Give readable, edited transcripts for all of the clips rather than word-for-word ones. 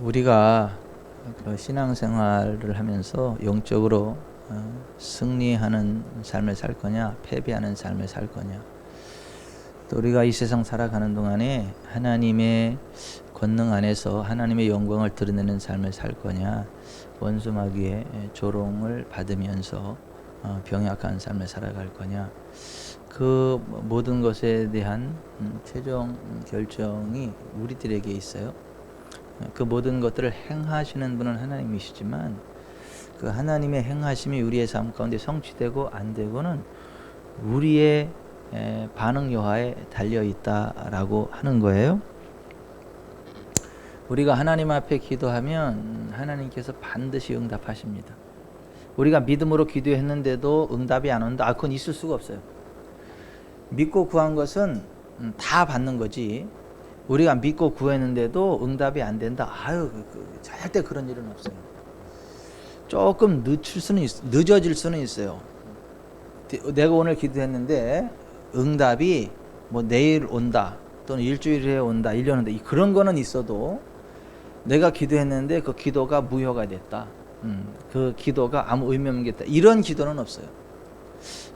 우리가 그 신앙생활을 하면서 영적으로 승리하는 삶을 살 거냐, 패배하는 삶을 살 거냐. 또 우리가 이 세상 살아가는 동안에 하나님의 권능 안에서 하나님의 영광을 드러내는 삶을 살 거냐, 원수 마귀의 조롱을 받으면서 병약한 삶을 살아갈 거냐. 그 모든 것에 대한 최종 결정이 우리들에게 있어요. 그 모든 것들을 행하시는 분은 하나님이시지만 그 하나님의 행하심이 우리의 삶 가운데 성취되고 안 되고는 우리의 반응 여하에 달려 있다라고 하는 거예요. 우리가 하나님 앞에 기도하면 하나님께서 반드시 응답하십니다. 우리가 믿음으로 기도했는데도 응답이 안 온다. 그건 있을 수가 없어요. 믿고 구한 것은 다 받는 거지. 우리가 믿고 구했는데도 응답이 안 된다. 절대 그런 일은 없어요. 조금 늦어질 수는 있어요. 내가 오늘 기도했는데 응답이 뭐 내일 온다, 또는 일주일에 온다, 1년 온다, 그런 거는 있어도 내가 기도했는데 그 기도가 무효가 됐다. 그 기도가 아무 의미 없는 게 있다. 이런 기도는 없어요.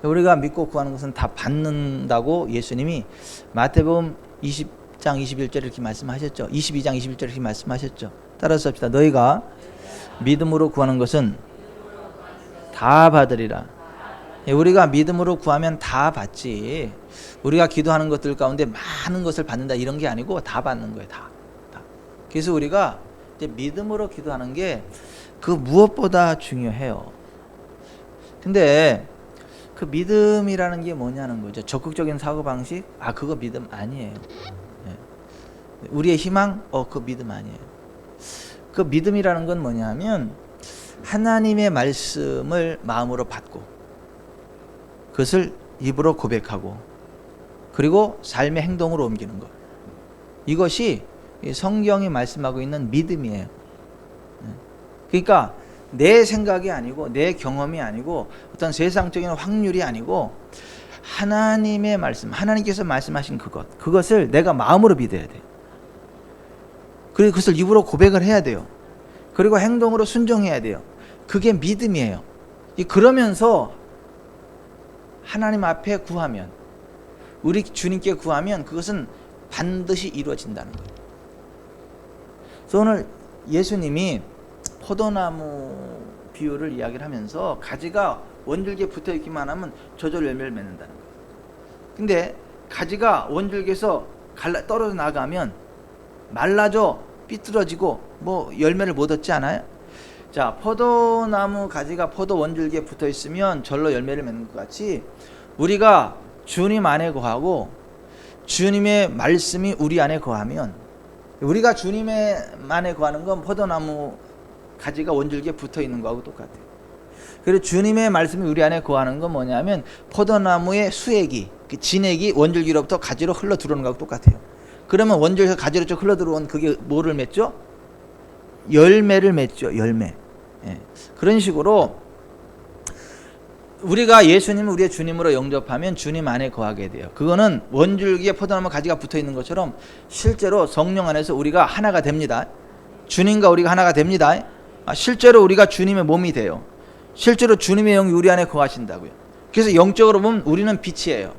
우리가 믿고 구하는 것은 다 받는다고 예수님이 마태복음 20장 21절 이렇게 말씀하셨죠. 22장 21절 이렇게 말씀하셨죠. 따라서 합시다. 너희가 믿음으로 구하는 것은 다 받으리라. 우리가 믿음으로 구하면 다 받지. 우리가 기도하는 것들 가운데 많은 것을 받는다 이런 게 아니고 다 받는 거예요. 다. 그래서 우리가 이제 믿음으로 기도하는 게 그 무엇보다 중요해요. 근데 그 믿음이라는 게 뭐냐는 거죠. 적극적인 사고방식? 그거 믿음 아니에요. 우리의 희망? 그거 믿음 아니에요. 그 믿음이라는 건 뭐냐면 하나님의 말씀을 마음으로 받고 그것을 입으로 고백하고 그리고 삶의 행동으로 옮기는 것. 이것이 성경이 말씀하고 있는 믿음이에요. 그러니까 내 생각이 아니고 내 경험이 아니고 어떤 세상적인 확률이 아니고 하나님의 말씀, 하나님께서 말씀하신 그것을 내가 마음으로 믿어야 돼요. 그리고 그것을 입으로 고백을 해야 돼요. 그리고 행동으로 순종해야 돼요. 그게 믿음이에요. 그러면서 하나님 앞에 구하면, 우리 주님께 구하면 그것은 반드시 이루어진다는 거예요. 그래서 오늘 예수님이 포도나무 비유를 이야기를 하면서 가지가 원줄기에 붙어 있기만 하면 저절로 열매를 맺는다는 거예요. 근데 가지가 원줄기에서 떨어져 나가면 말라져 삐뚤어지고 열매를 못 얻지 않아요? 자, 포도나무 가지가 포도 원줄기에 붙어 있으면 절로 열매를 맺는 것 같이 우리가 주님 안에 거하고 주님의 말씀이 우리 안에 거하면, 우리가 주님의 안에 거하는 건 포도나무 가지가 원줄기에 붙어 있는 거하고 똑같아요. 그리고 주님의 말씀이 우리 안에 거하는 건 뭐냐면 포도나무의 수액이, 진액이 원줄기로부터 가지로 흘러 들어오는 거하고 똑같아요. 그러면 원줄기에서 가지로 쭉 흘러 들어온 그게 뭐를 맺죠? 열매를 맺죠. 열매. 그런 식으로 우리가 예수님을 우리의 주님으로 영접하면 주님 안에 거하게 돼요. 그거는 원줄기에 포도나무 가지가 붙어 있는 것처럼 실제로 성령 안에서 우리가 하나가 됩니다. 주님과 우리가 하나가 됩니다. 실제로 우리가 주님의 몸이 돼요. 실제로 주님의 영이 우리 안에 거하신다고요. 그래서 영적으로 보면 우리는 빛이에요.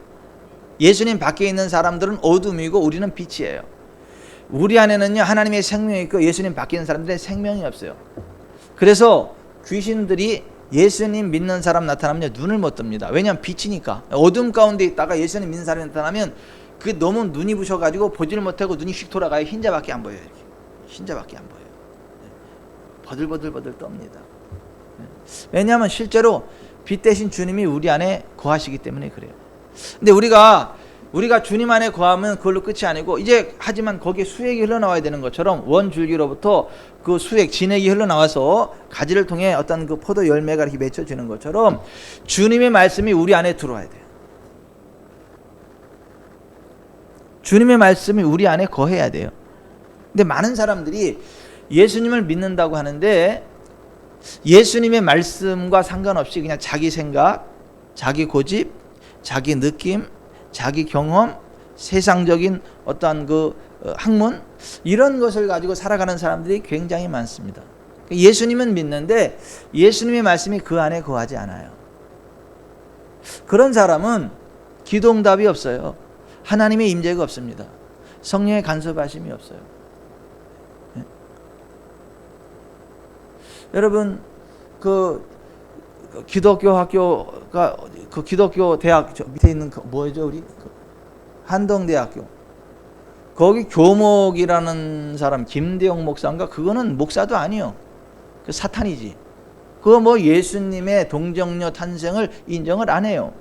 예수님 밖에 있는 사람들은 어둠이고 우리는 빛이에요. 우리 안에는요 하나님의 생명이 있고 예수님 밖에 있는 사람들은 생명이 없어요. 그래서 귀신들이 예수님 믿는 사람 나타나면 눈을 못 뜹니다. 왜냐하면 빛이니까. 어둠 가운데 있다가 예수님 믿는 사람이 나타나면 그게 너무 눈이 부셔가지고 보지를 못하고 눈이 휙 돌아가요. 흰자밖에 안 보여요. 이렇게. 흰자밖에 안 보여요. 버들버들 떱니다. 왜냐하면 실제로 빛 대신 주님이 우리 안에 거하시기 때문에 그래요. 근데 우리가 주님 안에 거하면 그걸로 끝이 아니고 하지만 거기에 수액이 흘러나와야 되는 것처럼 원줄기로부터 그 수액, 진액이 흘러나와서 가지를 통해 어떤 그 포도 열매가 이렇게 맺혀지는 것처럼 주님의 말씀이 우리 안에 들어와야 돼요. 주님의 말씀이 우리 안에 거해야 돼요. 근데 많은 사람들이 예수님을 믿는다고 하는데 예수님의 말씀과 상관없이 그냥 자기 생각, 자기 고집, 자기 느낌, 자기 경험, 세상적인 어떠한 그 학문, 이런 것을 가지고 살아가는 사람들이 굉장히 많습니다. 예수님은 믿는데 예수님의 말씀이 그 안에 거하지 않아요. 그런 사람은 기도응답이 없어요. 하나님의 임재가 없습니다. 성령의 간섭하심이 없어요. 네? 여러분 그 기독교 학교가 그 기독교 대학 저 밑에 있는 그 뭐죠 우리 한동대학교 거기 교목이라는 사람 김대영 목사인가 그거는 목사도 아니요. 그 사탄이지. 그거 뭐 예수님의 동정녀 탄생을 인정을 안 해요.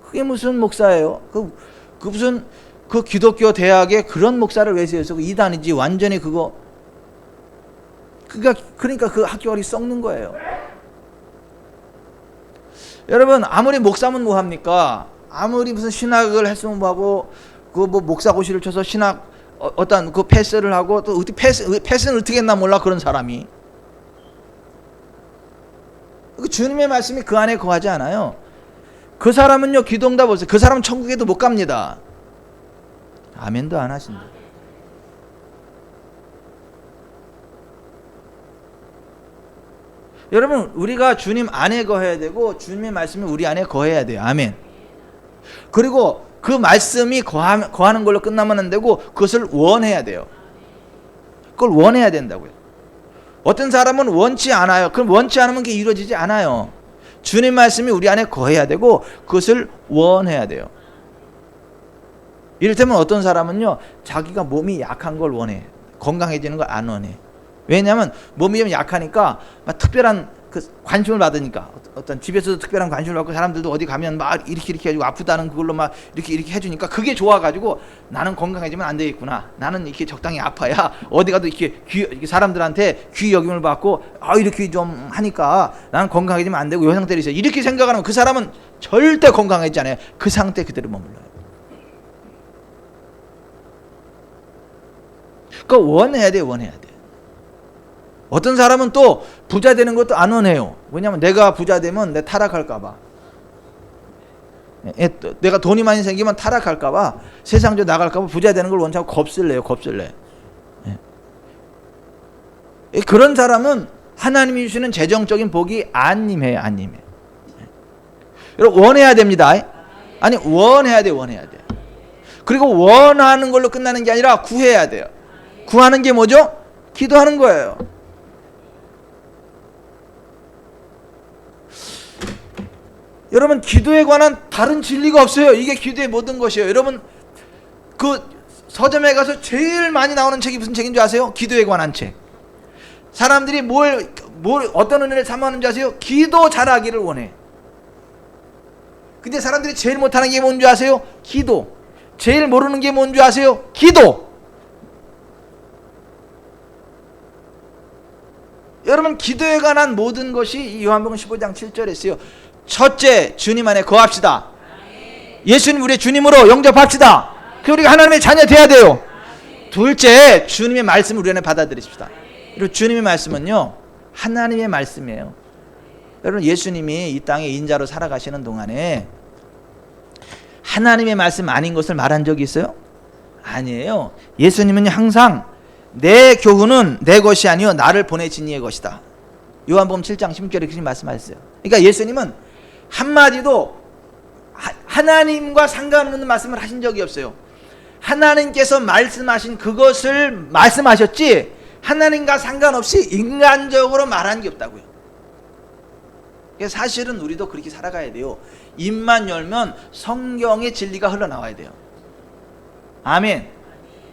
그게 무슨 목사예요? 그 무슨 그 기독교 대학에 그런 목사를 왜 세워서 이단이지 완전히 그거. 그러니까 그 학교가 썩는 거예요. 여러분 아무리 목사면 뭐 합니까? 아무리 무슨 신학을 했으면 뭐하고 그 뭐 목사고시를 쳐서 신학 어떤 그 패스를 하고 또 어떻게 패스는 어떻게 했나 몰라 그런 사람이. 주님의 말씀이 그 안에 거하지 않아요. 그 사람은요 기도응답 없어요. 그 사람은 천국에도 못 갑니다. 아멘도 안 하신다. 여러분 우리가 주님 안에 거해야 되고 주님의 말씀이 우리 안에 거해야 돼요. 아멘. 그리고 그 말씀이 거하는 걸로 끝나면 안 되고 그것을 원해야 돼요. 그걸 원해야 된다고요. 어떤 사람은 원치 않아요. 그럼 원치 않으면 그게 이루어지지 않아요. 주님 말씀이 우리 안에 거해야 되고 그것을 원해야 돼요. 이를테면 어떤 사람은요 자기가 몸이 약한 걸 원해. 건강해지는 걸 안 원해. 왜냐하면 몸이 좀 약하니까 막 특별한 그 관심을 받으니까 어떤 집에서도 특별한 관심을 받고 사람들도 어디 가면 막 이렇게 해주고 아프다는 그걸로 막 이렇게 해주니까 그게 좋아가지고 나는 건강해지면 안 되겠구나. 나는 이렇게 적당히 아파야 어디 가도 이렇게 사람들한테 귀 여김을 받고 이렇게 좀 하니까 나는 건강해지면 안 되고 이 상태로 있어요. 이렇게 생각하면 그 사람은 절대 건강해지지 않아요. 그 상태 그대로 머물러요. 그러니까 원해야 돼. 어떤 사람은 또 부자 되는 것도 안 원해요. 왜냐하면 내가 부자 되면 내 타락할까봐. 내가 돈이 많이 생기면 타락할까봐 세상적으로 나갈까봐 부자 되는 걸 원치 않고 겁을 내요. 그런 사람은 하나님이 주시는 재정적인 복이 안 임해요. 여러분 원해야 됩니다. 아니 원해야 돼. 그리고 원하는 걸로 끝나는 게 아니라 구해야 돼요. 구하는 게 뭐죠? 기도하는 거예요. 여러분 기도에 관한 다른 진리가 없어요. 이게 기도의 모든 것이에요. 여러분 그 서점에 가서 제일 많이 나오는 책이 무슨 책인 줄 아세요? 기도에 관한 책. 사람들이 뭘 어떤 은혜를 사모하는 줄 아세요? 기도 잘하기를 원해. 근데 사람들이 제일 못하는 게 뭔 줄 아세요? 기도. 제일 모르는 게 뭔 줄 아세요? 기도. 여러분 기도에 관한 모든 것이 요한복음 15장 7절에 있어요. 첫째, 주님 안에 거합시다. 예수님 우리의 주님으로 영접합시다. 그리고 우리가 하나님의 자녀 돼야 돼요. 둘째, 주님의 말씀을 우리 안에 받아들이십시다. 그리고 주님의 말씀은요 하나님의 말씀이에요. 여러분 예수님이 이 땅에 인자로 살아가시는 동안에 하나님의 말씀 아닌 것을 말한 적이 있어요? 아니에요. 예수님은 항상 내 교훈은 내 것이 아니요 나를 보내신 이의 것이다. 요한복음 7장 16절에 그렇게 말씀하셨어요. 그러니까 예수님은 한마디도 하나님과 상관없는 말씀을 하신 적이 없어요. 하나님께서 말씀하신 그것을 말씀하셨지 하나님과 상관없이 인간적으로 말한 게 없다고요. 사실은 우리도 그렇게 살아가야 돼요. 입만 열면 성경의 진리가 흘러나와야 돼요. 아멘.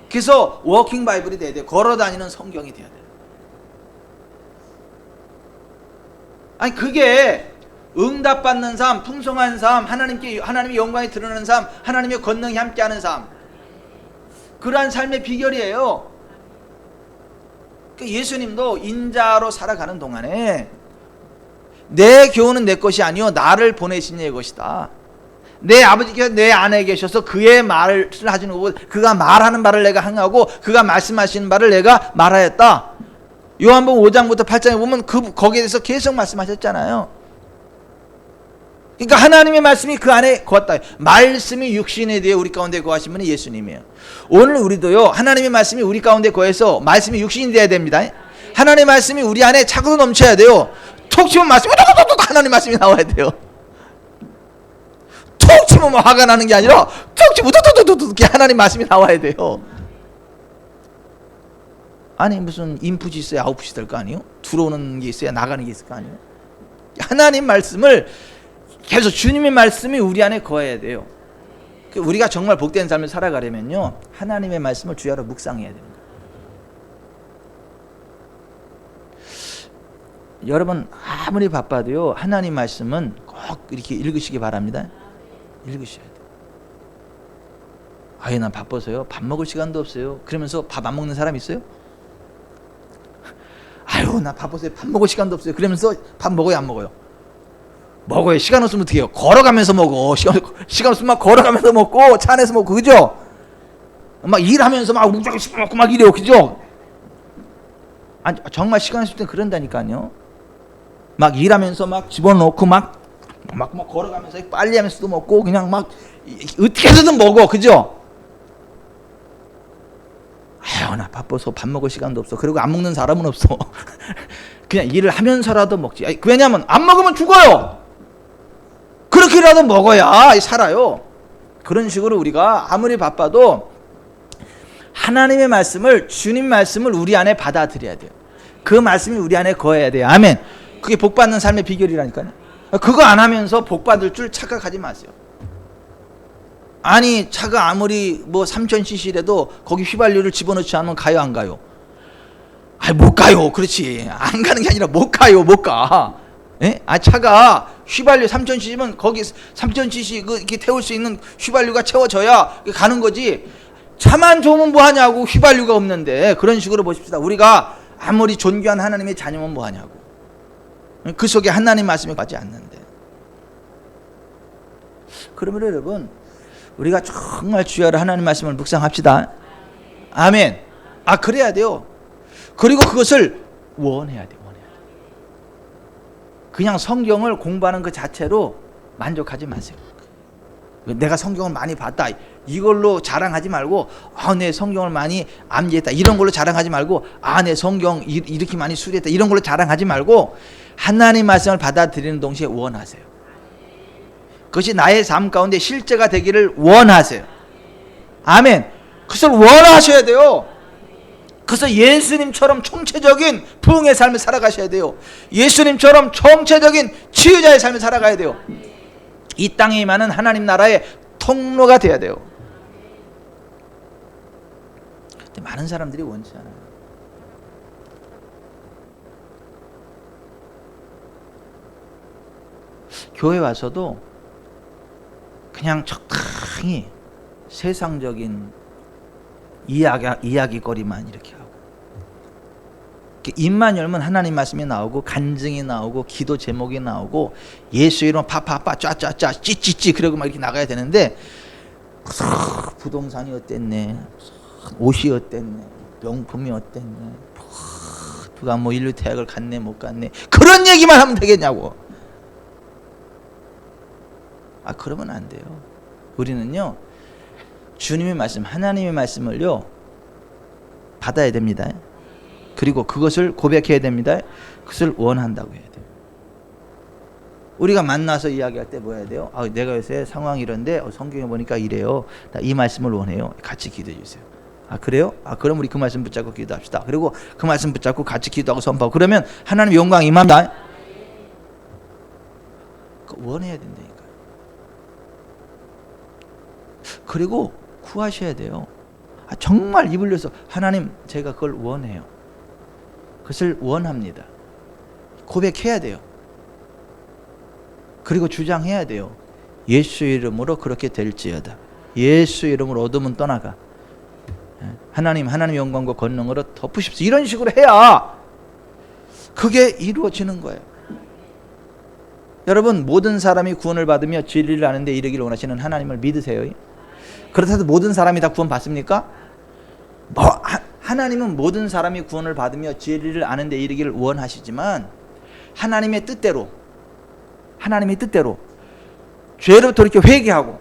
그래서 워킹 바이블이 돼야 돼요. 걸어다니는 성경이 돼야 돼요. 아니 그게 응답받는 삶, 풍성한 삶, 하나님의 영광이 드러나는 삶, 하나님의 권능이 함께하는 삶, 그러한 삶의 비결이에요. 예수님도 인자로 살아가는 동안에 내 교훈은 내 것이 아니요 나를 보내신 이의 것이다. 내 아버지께서 내 안에 계셔서 그의 말을 하시는 거고 그가 말하는 바를 내가 행하고 그가 말씀하시는 바를 내가 말하였다. 요한복음 5장부터 8장에 보면 거기에 대해서 계속 말씀하셨잖아요. 그러니까 하나님의 말씀이 그 안에 거했다. 말씀이 육신에 대해 우리 가운데 거하신 분이 예수님이에요. 오늘 우리도요, 하나님의 말씀이 우리 가운데 거해서 말씀이 육신이 돼야 됩니다. 하나님의 말씀이 우리 안에 차고 넘쳐야 돼요. 톡 치면 말씀이 톡톡톡 하나님의 말씀이 나와야 돼요. 톡 치면 뭐 화가 나는 게 아니라 톡 치면 톡톡톡톡 하나님 말씀이 나와야 돼요. 아니 무슨 인풋이 있어야 아웃풋이 될 거 아니에요? 들어오는 게 있어야 나가는 게 있을 거 아니에요? 하나님 말씀을 계속 주님의 말씀이 우리 안에 거해야 돼요. 우리가 정말 복된 삶을 살아가려면요, 하나님의 말씀을 주야로 묵상해야 됩니다. 여러분 아무리 바빠도요, 하나님 말씀은 꼭 이렇게 읽으시기 바랍니다. 읽으셔야 돼요. 아예 난 바빠서요, 밥 먹을 시간도 없어요. 그러면서 밥 안 먹는 사람 있어요? 아유 나 바빠서요, 밥 먹을 시간도 없어요. 그러면서 밥 먹어요, 안 먹어요? 먹어요. 시간 없으면 어떻게 해요? 걸어가면서 먹어. 시간 없으면 막 걸어가면서 먹고 차 안에서 먹고, 그죠? 막 일하면서 막 무조건 씹어먹고 막 이래요, 그죠? 아니 정말 시간 있을 땐 그런다니까요. 막 일하면서 막 집어넣고 막 걸어가면서 빨리 하면서도 먹고 그냥 막 어떻게 해서든 먹어, 그죠? 아유 나 바빠서 밥 먹을 시간도 없어. 그리고 안 먹는 사람은 없어. 그냥 일을 하면서라도 먹지. 아니, 왜냐면 안 먹으면 죽어요. 그렇게라도 먹어야 살아요. 그런 식으로 우리가 아무리 바빠도 하나님의 말씀을, 주님 말씀을 우리 안에 받아들여야 돼요. 그 말씀이 우리 안에 거해야 돼요. 아멘. 그게 복받는 삶의 비결이라니까요. 그거 안 하면서 복받을 줄 착각하지 마세요. 아니 차가 아무리 뭐 3000cc라도 거기 휘발유를 집어넣지 않으면 가요, 안 가요? 아니 못 가요. 그렇지. 안 가는 게 아니라 못 가요, 못 가. 예? 아 차가 휘발유 3000cc면 거기 3000cc 그 이렇게 태울 수 있는 휘발유가 채워져야 가는 거지. 차만 좋으면 뭐 하냐고, 휘발유가 없는데. 그런 식으로 보십시다. 우리가 아무리 존귀한 하나님의 자녀면 뭐 하냐고. 그 속에 하나님 말씀이 가지 않는데. 그러면 여러분 우리가 정말 주야로 하나님 말씀을 묵상합시다. 아멘. 아 그래야 돼요. 그리고 그것을 원해야 돼요. 그냥 성경을 공부하는 그 자체로 만족하지 마세요. 내가 성경을 많이 봤다 이걸로 자랑하지 말고, 아, 내 성경을 많이 암기했다 이런 걸로 자랑하지 말고, 아, 내 성경 이렇게 많이 수리했다 이런 걸로 자랑하지 말고, 하나님 말씀을 받아들이는 동시에 원하세요. 그것이 나의 삶 가운데 실제가 되기를 원하세요. 아멘. 그것을 원하셔야 돼요. 그래서 예수님처럼 총체적인 부흥의 삶을 살아가셔야 돼요. 예수님처럼 총체적인 치유자의 삶을 살아가야 돼요. 이 땅에 임하는 하나님 나라의 통로가 돼야 돼요. 근데 많은 사람들이 원치 않아요. 교회 와서도 그냥 적당히 세상적인 이야기거리만 이렇게 하고, 입만 열면 하나님 말씀이 나오고 간증이 나오고 기도 제목이 나오고 예수 이름 파파파 짜짜짜 찌찌찌 그러고 막 이렇게 나가야 되는데, 부동산이 어땠네, 옷이 어땠네, 명품이 어땠네, 누가 뭐 인류 대학을 갔네 못 갔네, 그런 얘기만 하면 되겠냐고. 아 그러면 안 돼요. 우리는요 주님의 말씀, 하나님의 말씀을요 받아야 됩니다. 그리고 그것을 고백해야 됩니다. 그것을 원한다고 해야 돼요. 우리가 만나서 이야기할 때 뭐 해야 돼요? 아, 내가 요새 상황이 이런데 성경에 보니까 이래요. 나 이 말씀을 원해요. 같이 기도해 주세요. 아 그래요? 아 그럼 우리 그 말씀 붙잡고 기도합시다. 그리고 그 말씀 붙잡고 같이 기도하고 선포하고, 그러면 하나님 영광 임합니다. 원해야 된다니까요. 그리고 구하셔야 돼요. 아, 정말 입을 열어서 하나님 제가 그걸 원해요. 그것을 원합니다. 고백해야 돼요. 그리고 주장해야 돼요. 예수 이름으로 그렇게 될지어다. 예수 이름으로 어둠은 떠나가. 하나님 영광과 권능으로 덮으십시오. 이런 식으로 해야 그게 이루어지는 거예요. 여러분 모든 사람이 구원을 받으며 진리를 아는데 이르기를 원하시는 하나님을 믿으세요. 그렇다고 모든 사람이 다 구원 받습니까? 하나님은 모든 사람이 구원을 받으며 진리를 아는데 이르기를 원하시지만, 하나님의 뜻대로 죄로부터 이렇게 회개하고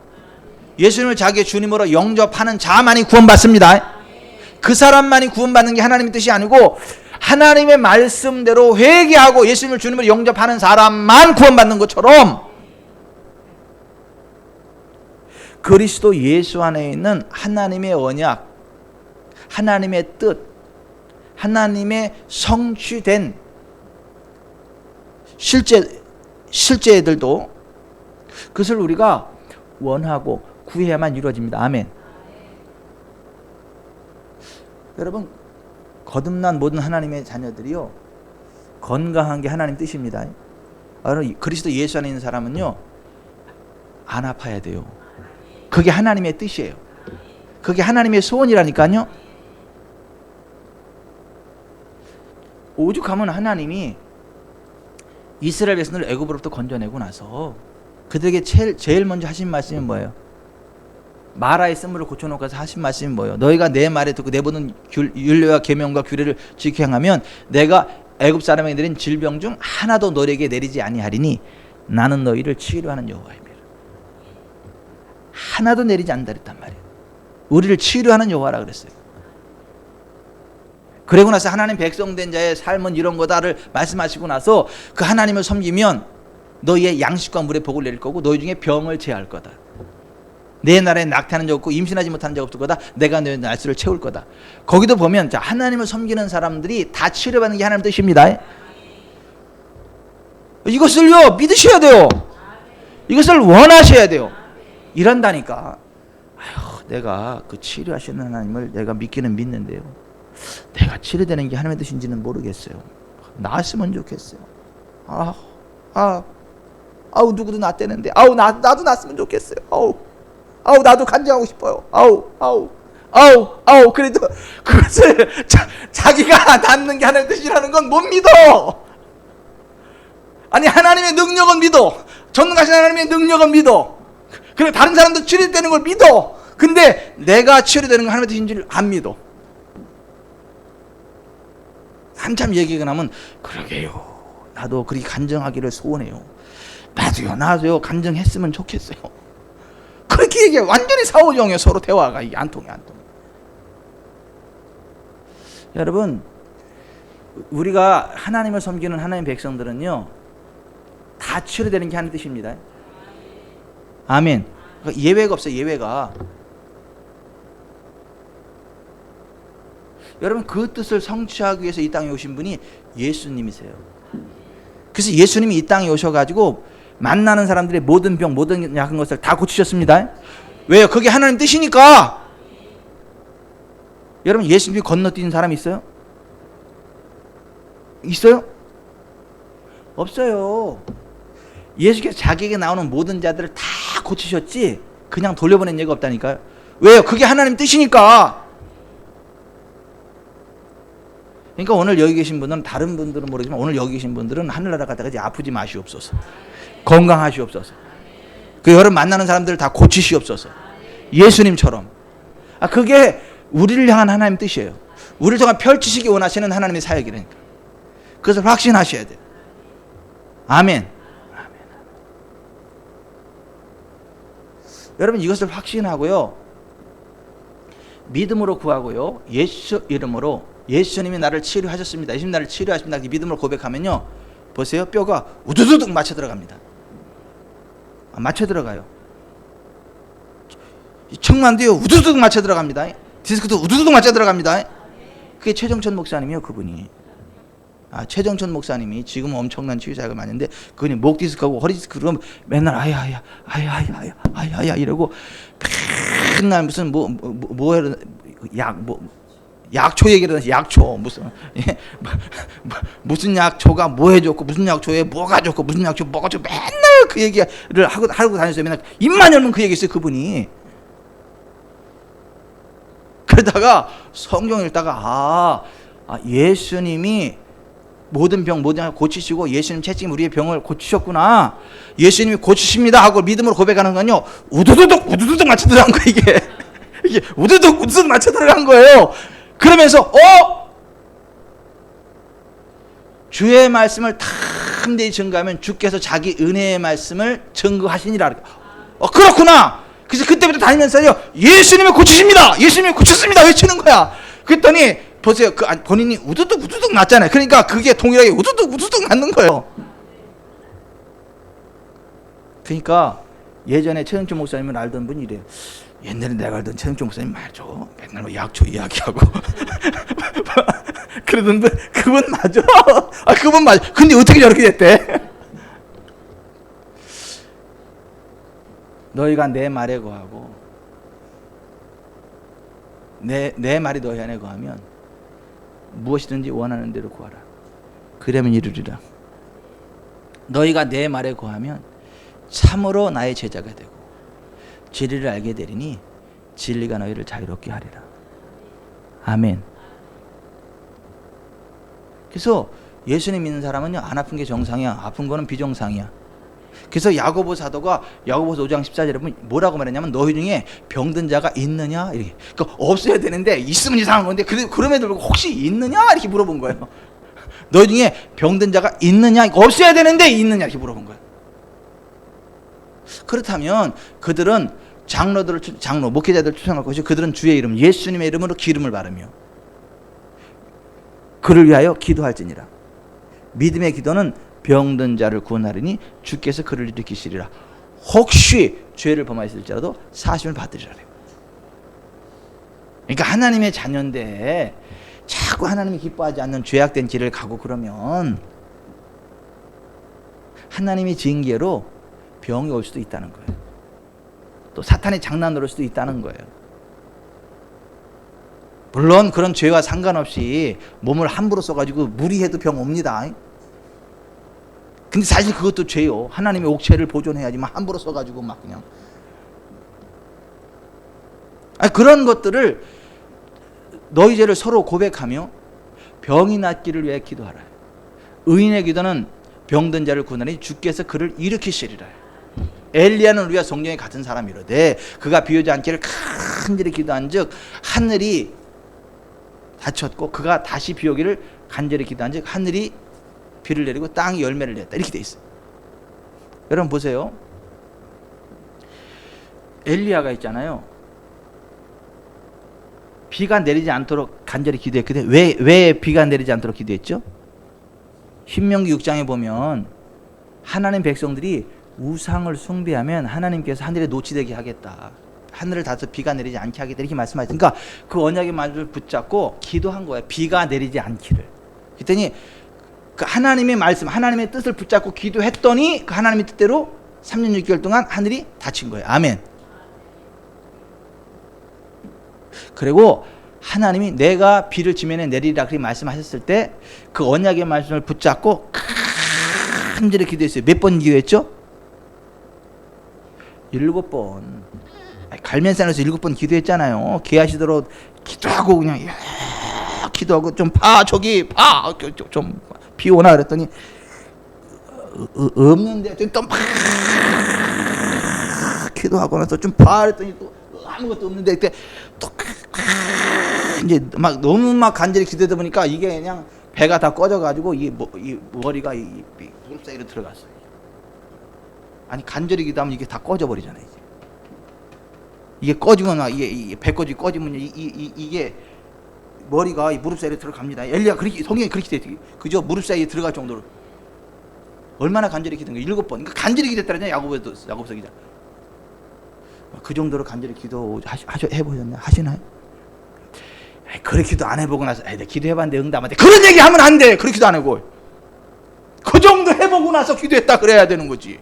예수님을 자기의 주님으로 영접하는 자만이 구원받습니다. 그 사람만이 구원받는 게 하나님의 뜻이 아니고 하나님의 말씀대로 회개하고 예수님을 주님으로 영접하는 사람만 구원받는 것처럼 그리스도 예수 안에 있는 하나님의 언약, 하나님의 뜻, 하나님의 성취된 실제들도 그것을 우리가 원하고 구해야만 이루어집니다. 아멘. 여러분, 거듭난 모든 하나님의 자녀들이요, 건강한 게 하나님 뜻입니다. 그리스도 예수 안에 있는 사람은요, 안 아파야 돼요. 그게 하나님의 뜻이에요. 그게 하나님의 소원이라니까요. 오죽하면 하나님이 이스라엘 백성들을 애굽으로부터 건져내고 나서 그들에게 제일 먼저 하신 말씀이 뭐예요? 마라의 쓴물을 고쳐놓고 하신 말씀이 뭐예요? 너희가 내 말에 듣고 내 보는 율례와 계명과 규례를 지켜 행하면 내가 애굽 사람에게 내린 질병 중 하나도 너희에게 내리지 아니하리니 나는 너희를 치유하는 여호와입니다. 하나도 내리지 않는다 그랬단 말이에요. 우리를 치유하는 여호와라 그랬어요. 그러고 나서 하나님 백성된 자의 삶은 이런 거다를 말씀하시고 나서 그 하나님을 섬기면 너희의 양식과 물의 복을 내릴 거고 너희 중에 병을 제할 거다. 내 나라에 낙태하는 자 없고 임신하지 못하는 자 없을 거다. 내가 너희 날수를 채울 거다. 거기도 보면 자, 하나님을 섬기는 사람들이 다 치료받는 게 하나님 뜻입니다. 이것을요 믿으셔야 돼요. 이것을 원하셔야 돼요. 이런다니까. 아휴, 내가 그 치료하시는 하나님을 내가 믿기는 믿는데요, 내가 치료되는 게 하나님의 뜻인지는 모르겠어요. 나았으면 좋겠어요. 아우 누구도 낫대는데 아우 나도 낫으면 좋겠어요. 아우 나도 간증하고 싶어요. 아우 그래도 그것을 자기가 낫는 게 하나님의 뜻이라는 건 못 믿어. 아니 하나님의 능력은 믿어. 전능하신 하나님의 능력은 믿어. 그리고 다른 사람도 치료되는 걸 믿어. 근데 내가 치료되는 건 하나님의 뜻인지를 안 믿어. 한참 얘기가 나면 그러게요, 나도 그렇게 간증하기를 소원해요. 나도요 간증했으면 좋겠어요. 그렇게 얘기해. 완전히 사오정이에요. 서로 대화가 이게 안 통해. 여러분, 우리가 하나님을 섬기는 하나님 백성들은요 다 치료되는 게 하나님 뜻입니다. 아멘. 그러니까 예외가 없어요. 예외가. 여러분, 그 뜻을 성취하기 위해서 이 땅에 오신 분이 예수님이세요. 그래서 예수님이 이 땅에 오셔가지고 만나는 사람들의 모든 병, 모든 약한 것을 다 고치셨습니다. 왜요? 그게 하나님 뜻이니까. 여러분, 예수님이 건너뛴 사람 있어요? 있어요? 없어요. 예수께서 자기에게 나오는 모든 자들을 다 고치셨지 그냥 돌려보낸 얘기가 없다니까요. 왜요? 그게 하나님 뜻이니까. 그러니까 오늘 여기 계신 분은, 다른 분들은 모르지만 오늘 여기 계신 분들은 하늘나라 가다가 이제 아프지 마시옵소서. 건강하시옵소서. 그 여러분 만나는 사람들을 다 고치시옵소서. 예수님처럼. 그게 우리를 향한 하나님 뜻이에요. 우리를 통해 펼치시기 원하시는 하나님의 사역이라니까. 그것을 확신하셔야 돼요. 아멘. 여러분, 이것을 확신하고요, 믿음으로 구하고요, 예수 이름으로 예수님이 나를 치료하셨습니다. 예수님 나를 치료하십니다. 믿음으로 고백하면요, 보세요, 뼈가 우두두둑 맞춰 들어갑니다. 맞춰 들어가요. 청만도요 우두두둑 맞춰 들어갑니다. 디스크도 우두두둑 맞춰 들어갑니다. 그게 최정천 목사님이요, 그분이. 최정천 목사님이 지금 엄청난 치유사역을 많이 했는데 그분이 목 디스크하고 허리 디스크 그러면 맨날 아야 이러고 맨날 무슨 약초 얘기를 하면서 약초 무슨 약초가 뭐 해줬고 무슨 약초에 뭐가 좋고 무슨 약초 뭐가 좋고 맨날 그 얘기를 하고 다녔어요. 맨날 입만 열면 그 얘기 있어요, 그분이. 그러다가 성경 읽다가 예수님이 모든 병 모든 약 고치시고 예수님 채찍 우리의 병을 고치셨구나, 예수님이 고치십니다 하고 믿음으로 고백하는 건요, 우두두둑 맞춰 들어간 거예요. 이게 우두둑 맞춰 들어간 거예요. 그러면서 주의 말씀을 탐대히 증거하면 주께서 자기 은혜의 말씀을 증거하시니라. 그렇구나. 그래서 그때부터 다니면서요, 예수님이 고치십니다, 예수님이 고쳤습니다 외치는 거야. 그랬더니 보세요, 본인이 우두둑 우두둑 났잖아요. 그러니까 그게 동일하게 우두둑 우두둑 났는 거예요. 그러니까 예전에 최영준 목사님을 알던 분이 이래요. 옛날에 내가 알던 최영준 목사님 맞아, 맨날 뭐 약초 이야기하고 그러던 분, 그분 맞아. 그분 맞아. 근데 어떻게 저렇게 됐대? 너희가 내 말에 거하고 내 말이 너희 안에 거하면 무엇이든지 원하는 대로 구하라. 그러면 이루리라. 너희가 내 말에 거하면 참으로 나의 제자가 되고 진리를 알게 되리니 진리가 너희를 자유롭게 하리라. 아멘. 그래서 예수님 믿는 사람은요, 안 아픈 게 정상이야. 아픈 거는 비정상이야. 그래서 야고보 사도가 야고보서 5장 14절에 보면 뭐라고 말했냐면, 너희 중에 병든 자가 있느냐? 이렇게. 그러니까 없어야 되는데 있으면 이상한 건데 그럼에도 불구하고 혹시 있느냐? 이렇게 물어본 거예요. 너희 중에 병든 자가 있느냐? 없어야 되는데 있느냐? 이렇게 물어본 거예요. 그렇다면 그들은 장로, 목회자들을 추천할 것이고, 그들은 주의 이름, 예수님의 이름으로 기름을 바르며 그를 위하여 기도할지니라. 믿음의 기도는 병든 자를 구원하리니 주께서 그를 일으키시리라. 혹시 죄를 범하였을지라도 사심을 받으리라. 그러니까 하나님의 자녀인데 자꾸 하나님이 기뻐하지 않는 죄악된 길을 가고 그러면 하나님의 징계로 병이 올 수도 있다는 거예요. 또 사탄의 장난으로 올 수도 있다는 거예요. 물론 그런 죄와 상관없이 몸을 함부로 써가지고 무리해도 병 옵니다. 근데 사실 그것도 죄요. 하나님의 옥체를 보존해야지만 함부로 써가지고 막 그냥. 그런 것들을, 너희 죄를 서로 고백하며 병이 낫기를 위해 기도하라. 의인의 기도는 병든 자를 구원하니 주께서 그를 일으키시리라. 엘리야는 우리가 성경에 같은 사람이로되 그가 비 오지 않기를 간절히 기도한즉 하늘이 닫혔고 그가 다시 비 오기를 간절히 기도한즉 하늘이 비를 내리고 땅이 열매를 냈다. 이렇게 돼 있어요. 여러분 보세요. 엘리야가 있잖아요. 비가 내리지 않도록 간절히 기도했거든요. 왜 비가 내리지 않도록 기도했죠? 신명기 6장에 보면 하나님 백성들이 우상을 숭배하면 하나님께서 하늘에 노치되게 하겠다. 하늘을 닫아서 비가 내리지 않게 하겠다. 이렇게 말씀하셨어요. 그러니까 그 언약의 말을 붙잡고 기도한 거예요. 비가 내리지 않기를. 그랬더니 그 하나님의 말씀, 하나님의 뜻을 붙잡고 기도했더니 그 하나님의 뜻대로 3년 6개월 동안 하늘이 닫힌 거예요. 아멘. 그리고 하나님이 내가 비를 지면에 내리리라 그렇게 말씀하셨을 때 그 언약의 말씀을 붙잡고 간절히 기도했어요. 몇 번 기도했죠? 7번. 갈면산에서 7번 기도했잖아요. 기하시도록 기도하고 그냥 기도하고 좀 저기 좀 비 오나 그랬더니 없는데 또 막 기도하고 나서 좀 그랬더니 또 아무것도 없는데 그때 또 이제 막 너무 막 간절히 기도하다 보니까 이게 그냥 배가 다 꺼져가지고 이 머리가 이 무릎 사이로 들어갔어요. 아니 간절히 기도하면 이게 다 꺼져버리잖아요. 이게 꺼지거나 이게 배꼽이 꺼지면 이게 머리가 이 무릎 사이로 들어갑니다. 엘리야 그렇게 성경에 그렇게 돼. 그죠? 무릎 사이에 들어갈 정도로 얼마나 간절히 기도한 거예요? 7번. 그러니까 간절히 기도했다잖아요. 야고보서 기자. 그 정도로 간절히 기도 해보셨나요? 하시나요? 그렇게도 안 해보고 나서 내가 기도해봤는데 응답 안 돼. 그런 얘기 하면 안 돼. 그렇게도 안 하고. 그 정도 해보고 나서 기도했다 그래야 되는 거지.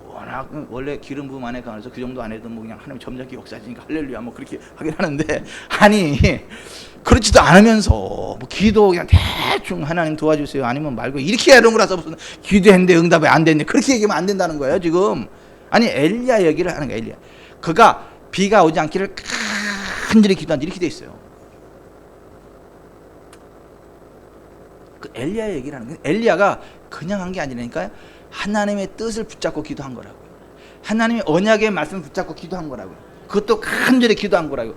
워낙 원래 기름 부음 안에 강해서 그 정도 안 해도 뭐 그냥 하나님 점잖게 역사하시니까 할렐루야 뭐 그렇게 하긴 하는데, 아니 그렇지도 않으면서 뭐 기도 그냥 대충 하나님 도와주세요 아니면 말고 이렇게 하는 거라서 무슨 기도했는데 응답이 안 됐네 그렇게 얘기하면 안 된다는 거예요 지금. 아니 엘리야 얘기를 하는 거야. 엘리야 그가 비가 오지 않기를 간절히 기도한 이렇게 돼 있어요. 그 엘리야 얘기를 하는 거예요. 엘리야가 그냥 한 게 아니라니까요. 하나님의 뜻을 붙잡고 기도한 거라고요. 하나님의 언약의 말씀을 붙잡고 기도한 거라고요. 그것도 간절히 기도한 거라고요.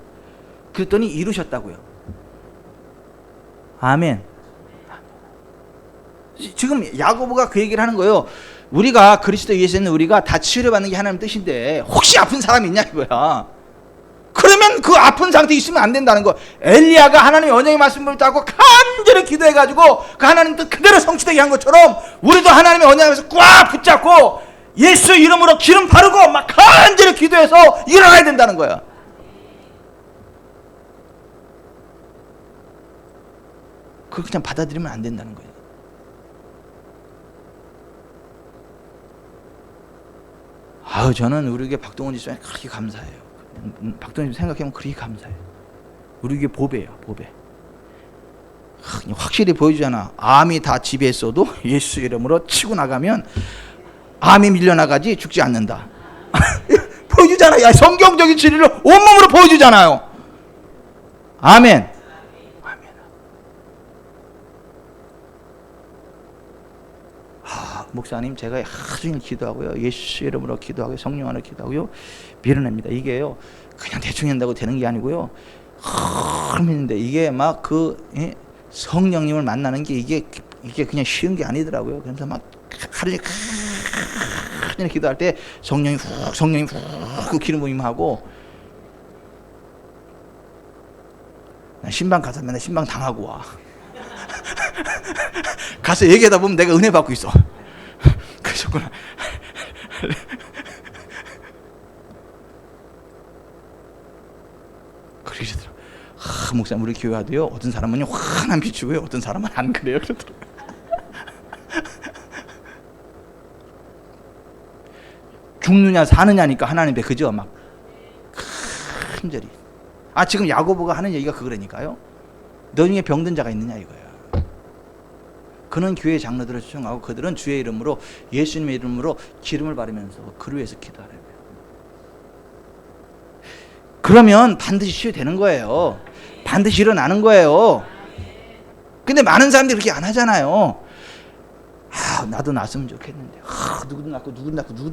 그랬더니 이루셨다고요. 아멘. 지금 야고보가 그 얘기를 하는 거예요. 우리가 그리스도 예수에 있는 우리가 다 치료받는 게 하나님 뜻인데 혹시 아픈 사람이 있냐 이거야. 그러면 그 아픈 상태에 있으면 안 된다는 거. 엘리야가 하나님의 언약의 말씀을 따고 간절히 기도해가지고 그 하나님 뜻 그대로 성취되게 한 것처럼 우리도 하나님의 언약에서 꽉 붙잡고 예수 이름으로 기름 바르고 막 간절히 기도해서 일어나야 된다는 거야. 그걸 그냥 받아들이면 안 된다는 거예요. 아유, 저는 우리 교회 박동원 집사님 그렇게 감사해요. 박동원 집사 생각해보면 그렇게 감사해요. 우리 교회 보배예요, 보배. 확실히 보여주잖아. 암이 다 집에 있어도 예수 이름으로 치고 나가면 암이 밀려나가지 죽지 않는다. 보여주잖아. 야, 성경적인 진리를 온몸으로 보여주잖아요. 아멘. 목사님, 제가 하루 종일 기도하고요, 예수 이름으로 기도하고요, 성령 안으로 기도하고요, 밀어냅니다. 이게요 그냥 대충 한다고 되는 게 아니고요, 믿는데 이게 막 성령님을 만나는 게 이게 그냥 쉬운 게 아니더라고요. 그래서 막 하루 종일 기도할 때 성령이 훅 기름 부임하고, 난 신방 가서 맨날 신방 당하고 와. 가서 얘기하다 보면 내가 은혜 받고 있어. 그러셨구나. 그러시더라고. 목사님, 우리 교회 와도요, 어떤 사람은 환한 비추고요, 어떤 사람은 안 그래요. 그러더라고. 죽느냐 사느냐니까 하나님께, 그죠? 막 간절히. 지금 야고보가 하는 얘기가 그거라니까요. 너 중에 병든 자가 있느냐 이거야. 그는 교회 장로들을 초청하고 그들은 주의 이름으로, 예수님의 이름으로 기름을 바르면서 그를 위해서 기도하라고요. 그러면 반드시 치유되는 거예요. 반드시 일어나는 거예요. 근데 많은 사람들이 그렇게 안 하잖아요. 나도 났으면 좋겠는데, 누구도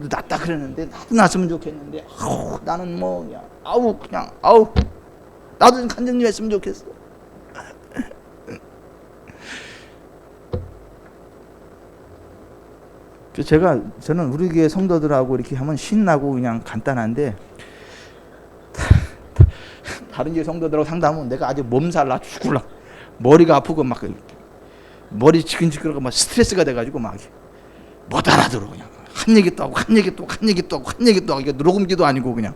낫다 그랬는데, 나도 났으면 좋겠는데, 나는 뭐 그냥 나도 간증 좀 했으면 좋겠어. 저는 우리 교회 성도들하고 이렇게 하면 신나고 그냥 간단한데, 다른 교회 성도들하고 상담하면 내가 아주 몸살 나 죽을라, 머리가 아프고 막 머리 지끈지끈하고 막 스트레스가 돼가지고 막 못 알아들어. 그냥 한 얘기 또 하고 한 얘기 또 하고 한 얘기 또 하고 한 얘기 또 하고, 이게 녹음기도 아니고 그냥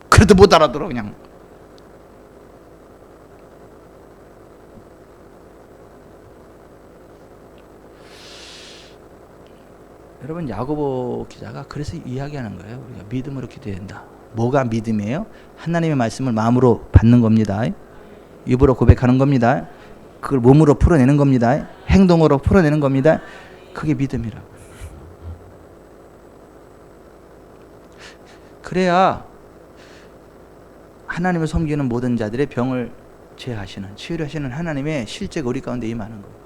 그래도 못 알아들어 그냥. 여러분, 야고보 기자가 그래서 이야기하는 거예요. 우리가 믿음으로 기도해야 된다. 뭐가 믿음이에요? 하나님의 말씀을 마음으로 받는 겁니다. 입으로 고백하는 겁니다. 그걸 몸으로 풀어내는 겁니다. 행동으로 풀어내는 겁니다. 그게 믿음이라고. 그래야 하나님을 섬기는 모든 자들의 병을 제하시는, 치유를 하시는 하나님의 실제가 우리 가운데 임하는 거예요.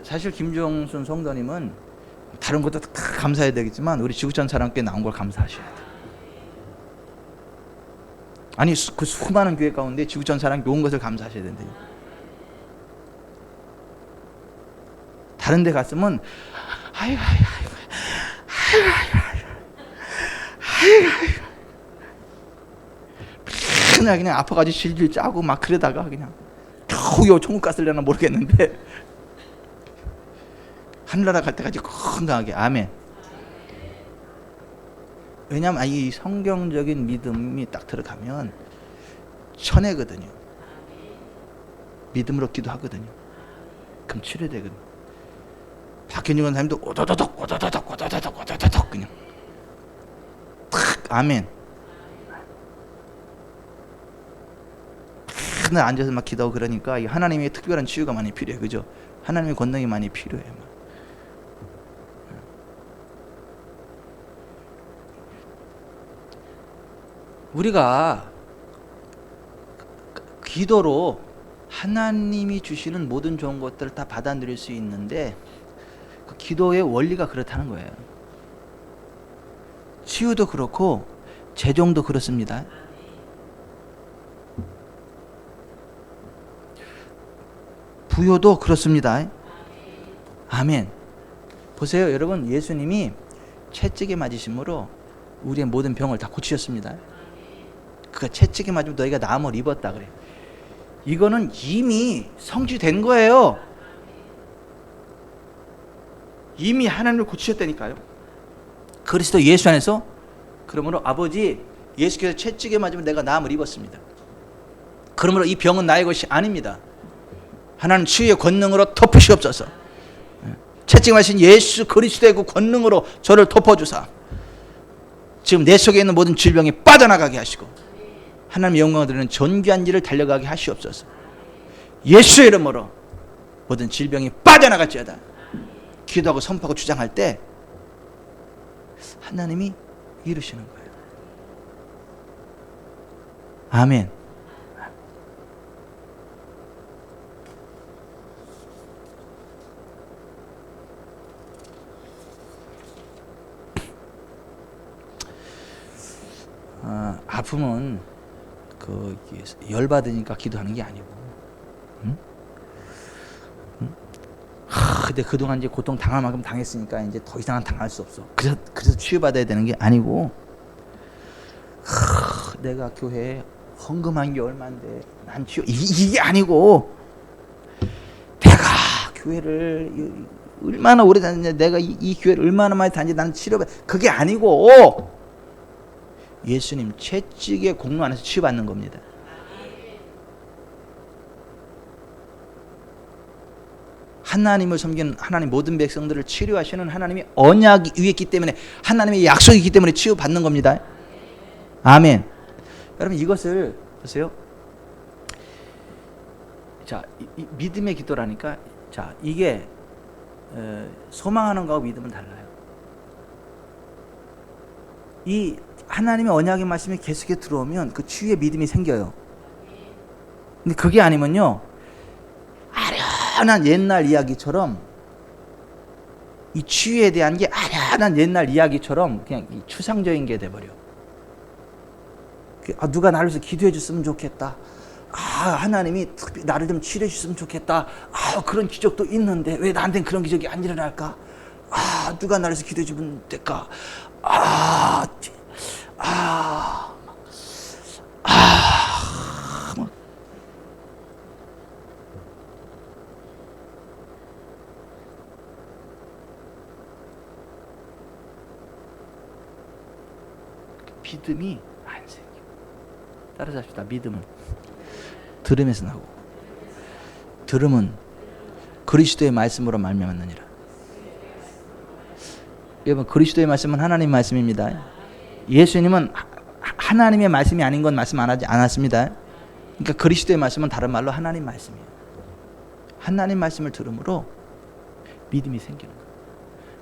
사실 김종순 성도님은 다른 것도 감사해야 되겠지만 우리 지구촌 사람께 나온 걸 감사하셔야 돼요. 아니, 그 수많은 교회 가운데 지구촌 사람께 온 것을 감사하셔야 된대요. 다른 데 갔으면 아이고 그냥 아파가지고 질질 짜고 막 그러다가 그냥 겨우 천국 갔을려나 모르겠는데, 하늘나라 갈 때까지 건강하게. 아멘. 왜냐하면 이 성경적인 믿음이 딱 들어가면 천혜거든요. 믿음으로 기도하거든요. 그럼 치료되거든요. 박현중 원사님도 오도도독 그냥 탁. 아멘. 하늘 앉아서 막 기도하고 그러니까 하나님의 특별한 치유가 많이 필요해, 그죠? 하나님의 권능이 많이 필요해. 우리가 기도로 하나님이 주시는 모든 좋은 것들을 다 받아들일 수 있는데, 그 기도의 원리가 그렇다는 거예요. 치유도 그렇고 재종도 그렇습니다. 부요도 그렇습니다. 아멘. 보세요, 여러분, 예수님이 채찍에 맞으심으로 우리의 모든 병을 다 고치셨습니다. 그 채찍에 맞으면 너희가 나음을 입었다 그래. 이거는 이미 성취된 거예요. 이미 하나님을 고치셨다니까요. 그리스도 예수 안에서. 그러므로 아버지, 예수께서 채찍에 맞으면 내가 나음을 입었습니다. 그러므로 이 병은 나의 것이 아닙니다. 하나님 치유의 권능으로 덮으시옵소서. 채찍에 맞으신 예수 그리스도의 그 권능으로 저를 덮어주사 지금 내 속에 있는 모든 질병이 빠져나가게 하시고 하나님의 영광을 드리는 존귀한 일을 달려가게 하시옵소서. 예수의 이름으로 모든 질병이 빠져나갈지어다. 기도하고 선포하고 주장할 때 하나님이 이루시는 거예요. 아멘. 아픔은 열받으니까 기도하는 게 아니고, 근데 그동안 이제 고통 당할 만큼 당했으니까 이제 더 이상은 당할 수 없어. 그래서 치유받아야 되는 게 아니고, 내가 교회에 헌금한 게 얼마인데 난 치유, 이게 아니고, 내가 교회를 얼마나 오래 다녔냐, 내가 이 교회를 얼마나 많이 다녔는지 나는 치료받, 그게 아니고 예수님 채찍의 공로 안에서 치유받는 겁니다. 하나님을 섬기는 하나님 모든 백성들을 치료하시는 하나님이 언약이 위에 있기 때문에, 하나님의 약속이 있기 때문에 치유받는 겁니다. 아멘. 여러분, 이것을 보세요. 자, 이 믿음의 기도라니까, 자, 이게 소망하는 거하고 믿음은 달라요. 이 하나님의 언약의 말씀이 계속해 들어오면 그 치유의 믿음이 생겨요. 근데 그게 아니면요, 아련한 옛날 이야기처럼, 이 치유에 대한 게 아련한 옛날 이야기처럼 그냥 추상적인 게 돼버려. 누가 나를 위해서 기도해 줬으면 좋겠다. 하나님이 나를 좀 치료해 줬으면 좋겠다. 그런 기적도 있는데 왜 나한테는 그런 기적이 안 일어날까? 누가 나를 위해서 기도해 주면 될까? 믿음이 안 생겨. 따라잡시다. 믿음은 들음에서 나고, 들음은 그리스도의 말씀으로 말미암았느니라. 여러분, 그리스도의 말씀은 하나님 말씀입니다. 예수님은 하나님의 말씀이 아닌 건 말씀 안 하지 않았습니다. 그러니까 그리스도의 말씀은 다른 말로 하나님 말씀이에요. 하나님 말씀을 들음으로 믿음이 생기는 거예요.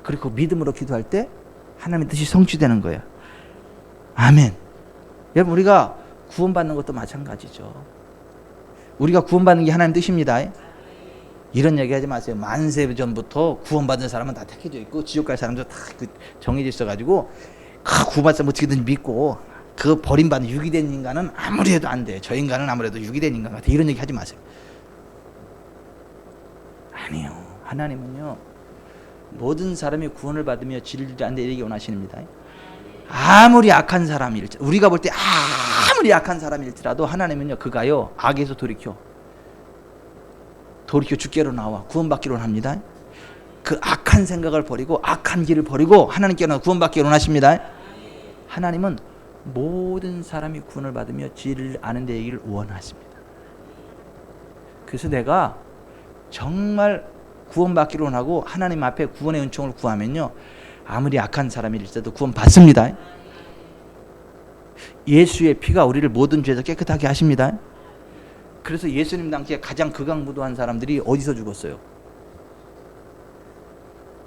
그리고 믿음으로 기도할 때 하나님의 뜻이 성취되는 거예요. 아멘. 여러분, 우리가 구원받는 것도 마찬가지죠. 우리가 구원받는 게 하나님 뜻입니다. 이런 얘기 하지 마세요. 만세 전부터 구원받은 사람은 다 택해져 있고 지옥 갈 사람도 다 정해져 있어가지고 구원받은 사람 어떻게든 믿고 그 버림받은 유기된 인간은 아무리 해도 안 돼. 저 인간은 아무래도 유기된 인간 같아. 이런 얘기 하지 마세요. 아니요. 하나님은요, 모든 사람이 구원을 받으며 진리를 안 되게 원하십니다. 아무리 악한 사람일지라도, 우리가 볼 때 아무리 악한 사람일지라도 하나님은요, 그가요 악에서 돌이켜 주께로 나와 구원받기로 합니다. 그 악한 생각을 버리고 악한 길을 버리고 하나님께로 구원받기로 원하십니다. 하나님은 모든 사람이 구원을 받으며 진리를 아는 데 이르기를 원하십니다. 그래서 내가 정말 구원받기로 원하고 하나님 앞에 구원의 은총을 구하면요, 아무리 악한 사람일지라도 구원받습니다. 예수의 피가 우리를 모든 죄에서 깨끗하게 하십니다. 그래서 예수님 당시에 가장 극악무도한 사람들이 어디서 죽었어요?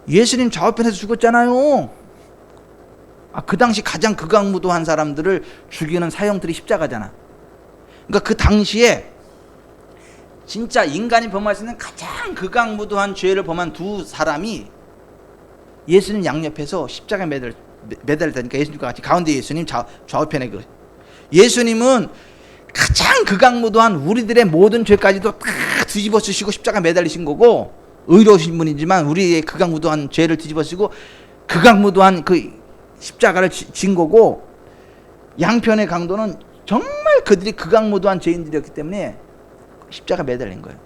예수님 좌우편에서 죽었잖아요. 그 당시 가장 극악무도한 사람들을 죽이는 사형들이 십자가잖아. 그러니까 그 당시에 진짜 인간이 범할 수 있는 가장 극악무도한 죄를 범한 두 사람이 예수님 양옆에서 십자가에 매달리니까 예수님과 같이 가운데 예수님, 좌우편에 예수님은 가장 극악무도한 우리들의 모든 죄까지도 다 뒤집어 쓰시고 십자가에 매달리신 거고, 의로우신 분이지만 우리의 극악무도한 죄를 뒤집어쓰고 극악무도한 그 십자가를 진 거고, 양편의 강도는 정말 그들이 극악무도한 죄인들이었기 때문에 십자가 매달린 거예요.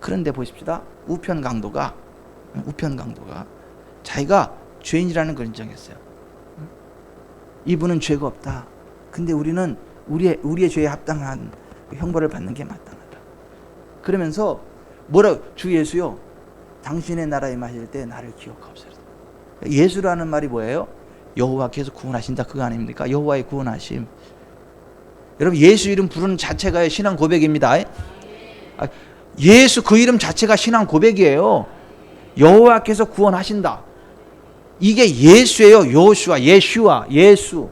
그런데 보십시다. 우편 강도가 자기가 죄인이라는 걸 인정했어요. 이분은 죄가 없다. 근데 우리는 우리의 죄에 합당한 형벌을 받는 게 마땅하다. 그러면서 주 예수요, 당신의 나라에 임하실 때 나를 기억하옵소서. 예수라는 말이 뭐예요? 여호와께서 구원하신다, 그거 아닙니까? 여호와의 구원하심. 여러분, 예수 이름 부르는 자체가 신앙 고백입니다. 예수 그 이름 자체가 신앙 고백이에요. 여호와께서 구원하신다. 이게 예수예요. 예수.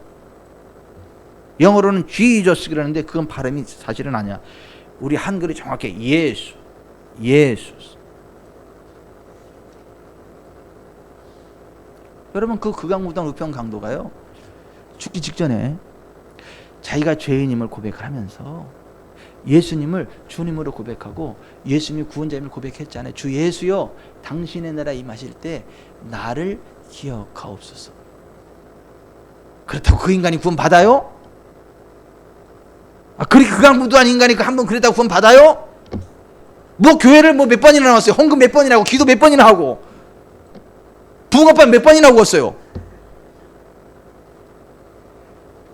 영어로는 Jesus 그러는데 그건 발음이 사실은 아니야. 우리 한글이 정확해. 예수. 여러분, 그 극악무도한 우편 강도가요, 죽기 직전에 자기가 죄인임을 고백을 하면서 예수님을 주님으로 고백하고 예수님이 구원자임을 고백했잖아요. 주 예수여, 당신의 나라에 임하실 때 나를 기억하옵소서. 그렇다고 그 인간이 구원 받아요? 그렇게 극악무도한 인간이 한번 그랬다고 구원 받아요? 교회를 몇 번이나 나왔어요? 헌금 몇 번이나 하고, 기도 몇 번이나 하고, 부흥업반 몇 번이나 하고 왔어요?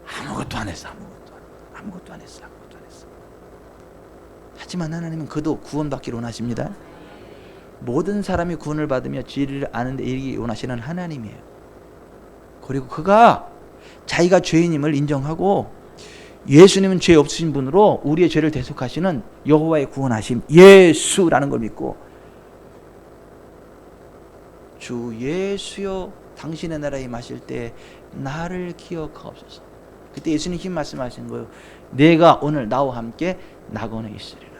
아무것도 안 했어. 하지만 하나님은 그도 구원받기를 원하십니다. 모든 사람이 구원을 받으며 진리를 아는 데 이르기 원하시는 하나님이에요. 그리고 그가 자기가 죄인임을 인정하고 예수님은 죄 없으신 분으로 우리의 죄를 대속하시는 여호와의 구원하심 예수라는 걸 믿고, 주 예수여, 당신의 나라에 임하실 때 나를 기억하옵소서. 그때 예수님이 말씀하신 거예요. 내가 오늘 나와 함께 낙원에 있으리라.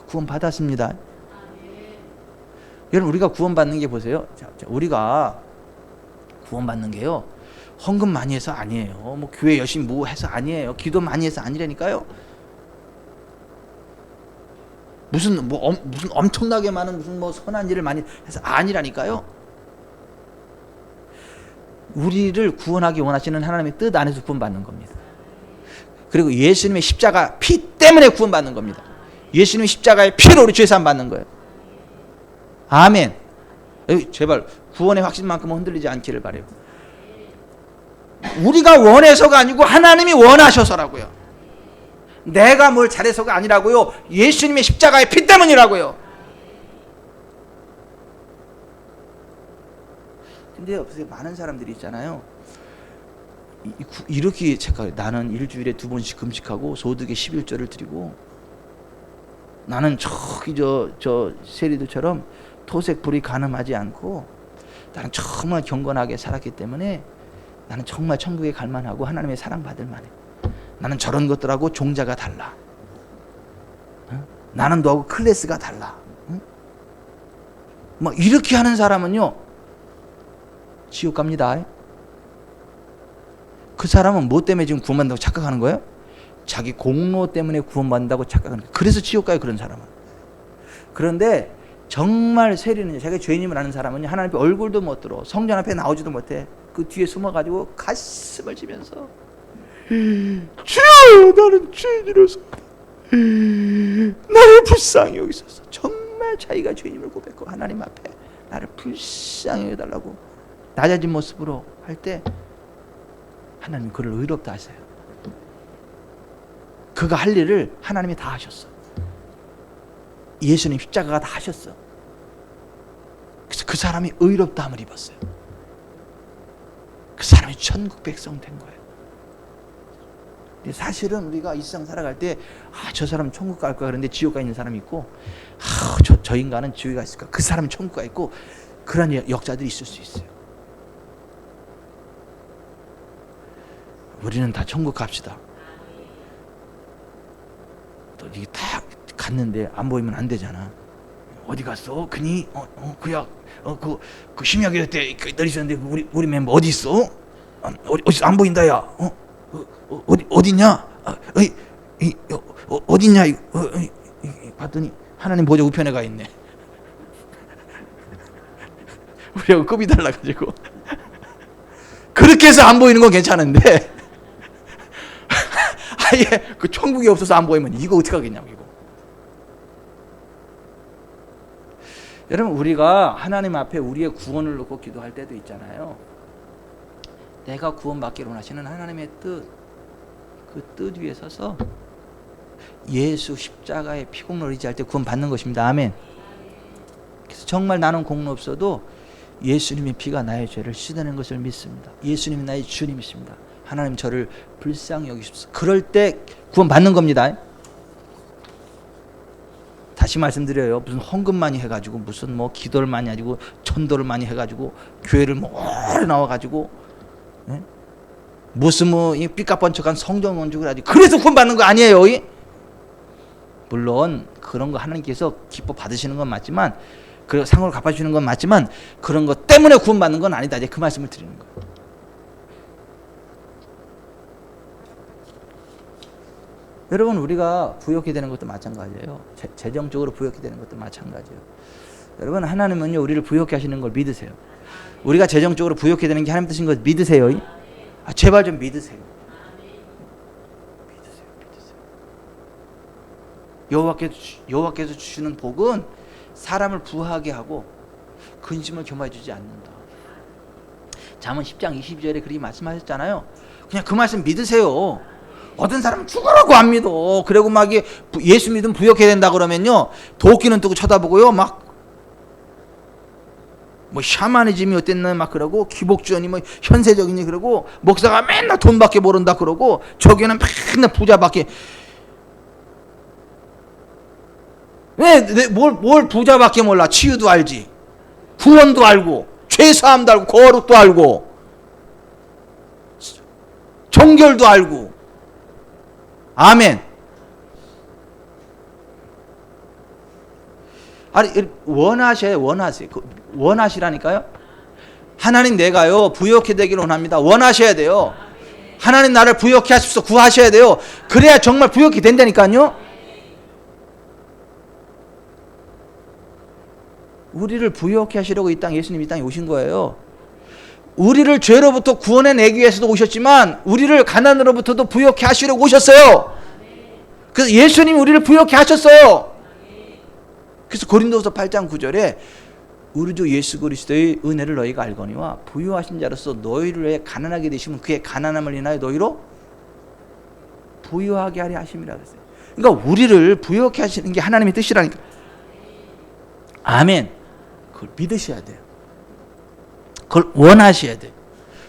구원 받았습니다. 여러분, 우리가 구원 받는 게 보세요. 우리가 구원 받는 게요, 헌금 많이 해서 아니에요. 교회 열심히 해서 아니에요. 기도 많이 해서 아니라니까요. 무슨 엄청나게 많은 선한 일을 많이 해서 아니라니까요. 우리를 구원하기 원하시는 하나님의 뜻 안에서 구원받는 겁니다. 그리고 예수님의 십자가 피 때문에 구원받는 겁니다. 예수님의 십자가의 피로 우리 죄사함 받는 거예요. 아멘. 제발 구원의 확신만큼은 흔들리지 않기를 바라요. 우리가 원해서가 아니고 하나님이 원하셔서라고요. 내가 뭘 잘해서가 아니라고요. 예수님의 십자가의 피 때문이라고요. 근데 많은 사람들이 있잖아요. 이렇게 나는 일주일에 2번씩 금식하고 소득의 11조를 드리고, 나는 저기 저 세리들처럼 토색 불이 가늠하지 않고, 나는 정말 경건하게 살았기 때문에 나는 정말 천국에 갈 만하고 하나님의 사랑받을 만해. 나는 저런 것들하고 종자가 달라. 나는 너하고 클래스가 달라. 이렇게 하는 사람은요, 지옥 갑니다. 그 사람은 뭐 때문에 지금 구원받는다고 착각하는 거예요? 자기 공로 때문에 구원받는다고 착각하는 거예요. 그래서 지옥 가요, 그런 사람은. 그런데 정말 세리는, 자기가 죄인임을 아는 사람은 하나님 앞에 얼굴도 못 들어, 성전 앞에 나오지도 못해. 그 뒤에 숨어가지고 가슴을 치면서, 주여, 나는 죄인이라서 나를 불쌍히 여기소서. 정말 자기가 죄인임을 고백하고 하나님 앞에 나를 불쌍히 여겨달라고 낮아진 모습으로 할 때 하나님 그를 의롭다 하세요. 그가 할 일을 하나님이 다 하셨어. 예수님 십자가가 다 하셨어. 그래서 그 사람이 의롭다함을 입었어요. 그 사람이 천국 백성 된 거예요. 사실은 우리가 이 세상 살아갈 때, 저 사람은 천국 갈 거야. 그런데 지옥 가 있는 사람이 있고, 저 인간은 지옥에 가 있을까? 그 사람은 천국 가 있고, 그런 역자들이 있을 수 있어요. 우리는 다 천국 갑시다. 또 이게 다 갔는데 안 보이면 안 되잖아. 어디 갔어? 그니? 그야, 그 심야기도 때 널 있었는데 우리 멤버 어디 있어? 어디 안 보인다, 야. 어디 있냐? 어딨냐 이거 봤더니 하나님 보좌 우편에 가 있네. 우리하고 급이 달라가지고 그렇게 해서 안 보이는 건 괜찮은데 아예 그 천국이 없어서 안 보이면 이거 어떻게 하겠냐고 이거. 여러분 우리가 하나님 앞에 우리의 구원을 놓고 기도할 때도 있잖아요. 내가 구원받기로 하시는 하나님의 뜻, 그 뜻 위에 서서 예수 십자가의 피공로를 의지할 때 구원받는 것입니다. 아멘. 그래서 정말 나는 공로 없어도 예수님의 피가 나의 죄를 씻어내는 것을 믿습니다. 예수님이 나의 주님이십니다. 하나님 저를 불쌍히 여기십시오. 그럴 때 구원받는 겁니다. 다시 말씀드려요. 무슨 헌금 많이 해가지고 무슨 뭐 기도를 많이 하고 전도를 많이 해가지고 교회를 뭐 오래 나와가지고 무슨 뭐 삐까뻔쩍한 성경 원죽을 하지 그래서 구원받는 거 아니에요. 물론 그런 거 하나님께서 기뻐 받으시는 건 맞지만 그 상을 갚아주시는 건 맞지만 그런 것 때문에 구원받는 건 아니다. 이제 그 말씀을 드리는 거예요. 여러분 우리가 부욕해 되는 것도 마찬가지예요. 재정적으로 부욕해 되는 것도 마찬가지예요. 여러분 하나님은요 우리를 부욕해 하시는 걸 믿으세요. 우리가 재정적으로 부욕해 되는 게 하나님 뜻인 걸 믿으세요. 제발 좀 믿으세요. 여호와께서 주시는 복은 사람을 부하게 하고 근심을 겸하여 주지 않는다. 잠언 10장 22절에 그렇게 말씀하셨잖아요. 그냥 그 말씀 믿으세요. 어떤 사람은 죽으라고 안 믿어. 그리고 막 예수 믿으면 부욕해야 된다 그러면요 도끼는 뜨고 쳐다보고요 막 뭐 샤머니즘이 어땠나 막 그러고 기복주의니 뭐 현세적이니 그러고 목사가 맨날 돈밖에 모른다 그러고 저기는 맨날 부자밖에 뭘 부자밖에 몰라. 치유도 알지, 구원도 알고, 죄사함도 알고, 거룩도 알고, 정결도 알고. 아멘. 아니 원하시라니까요. 하나님 내가요 부욕해 되기를 원합니다. 원하셔야 돼요. 하나님 나를 부욕해 하십시오. 구하셔야 돼요. 그래야 정말 부욕이 된다니까요. 우리를 부욕해 하시려고 예수님이 이 땅에 오신 거예요. 우리를 죄로부터 구원해내기 위해서도 오셨지만 우리를 가난으로부터도 부욕해 하시려고 오셨어요. 그래서 예수님이 우리를 부욕해 하셨어요. 그래서 고린도서 8장 9절에 우리 주 예수 그리스도의 은혜를 너희가 알거니와 부유하신 자로서 너희를 위해 가난하게 되시면 그의 가난함을 인하여 너희로 부유하게 하려 하심이라 그랬어요. 그러니까 우리를 부유하게 하시는 게 하나님의 뜻이라니까. 아멘. 그걸 믿으셔야 돼요. 그걸 원하셔야 돼요.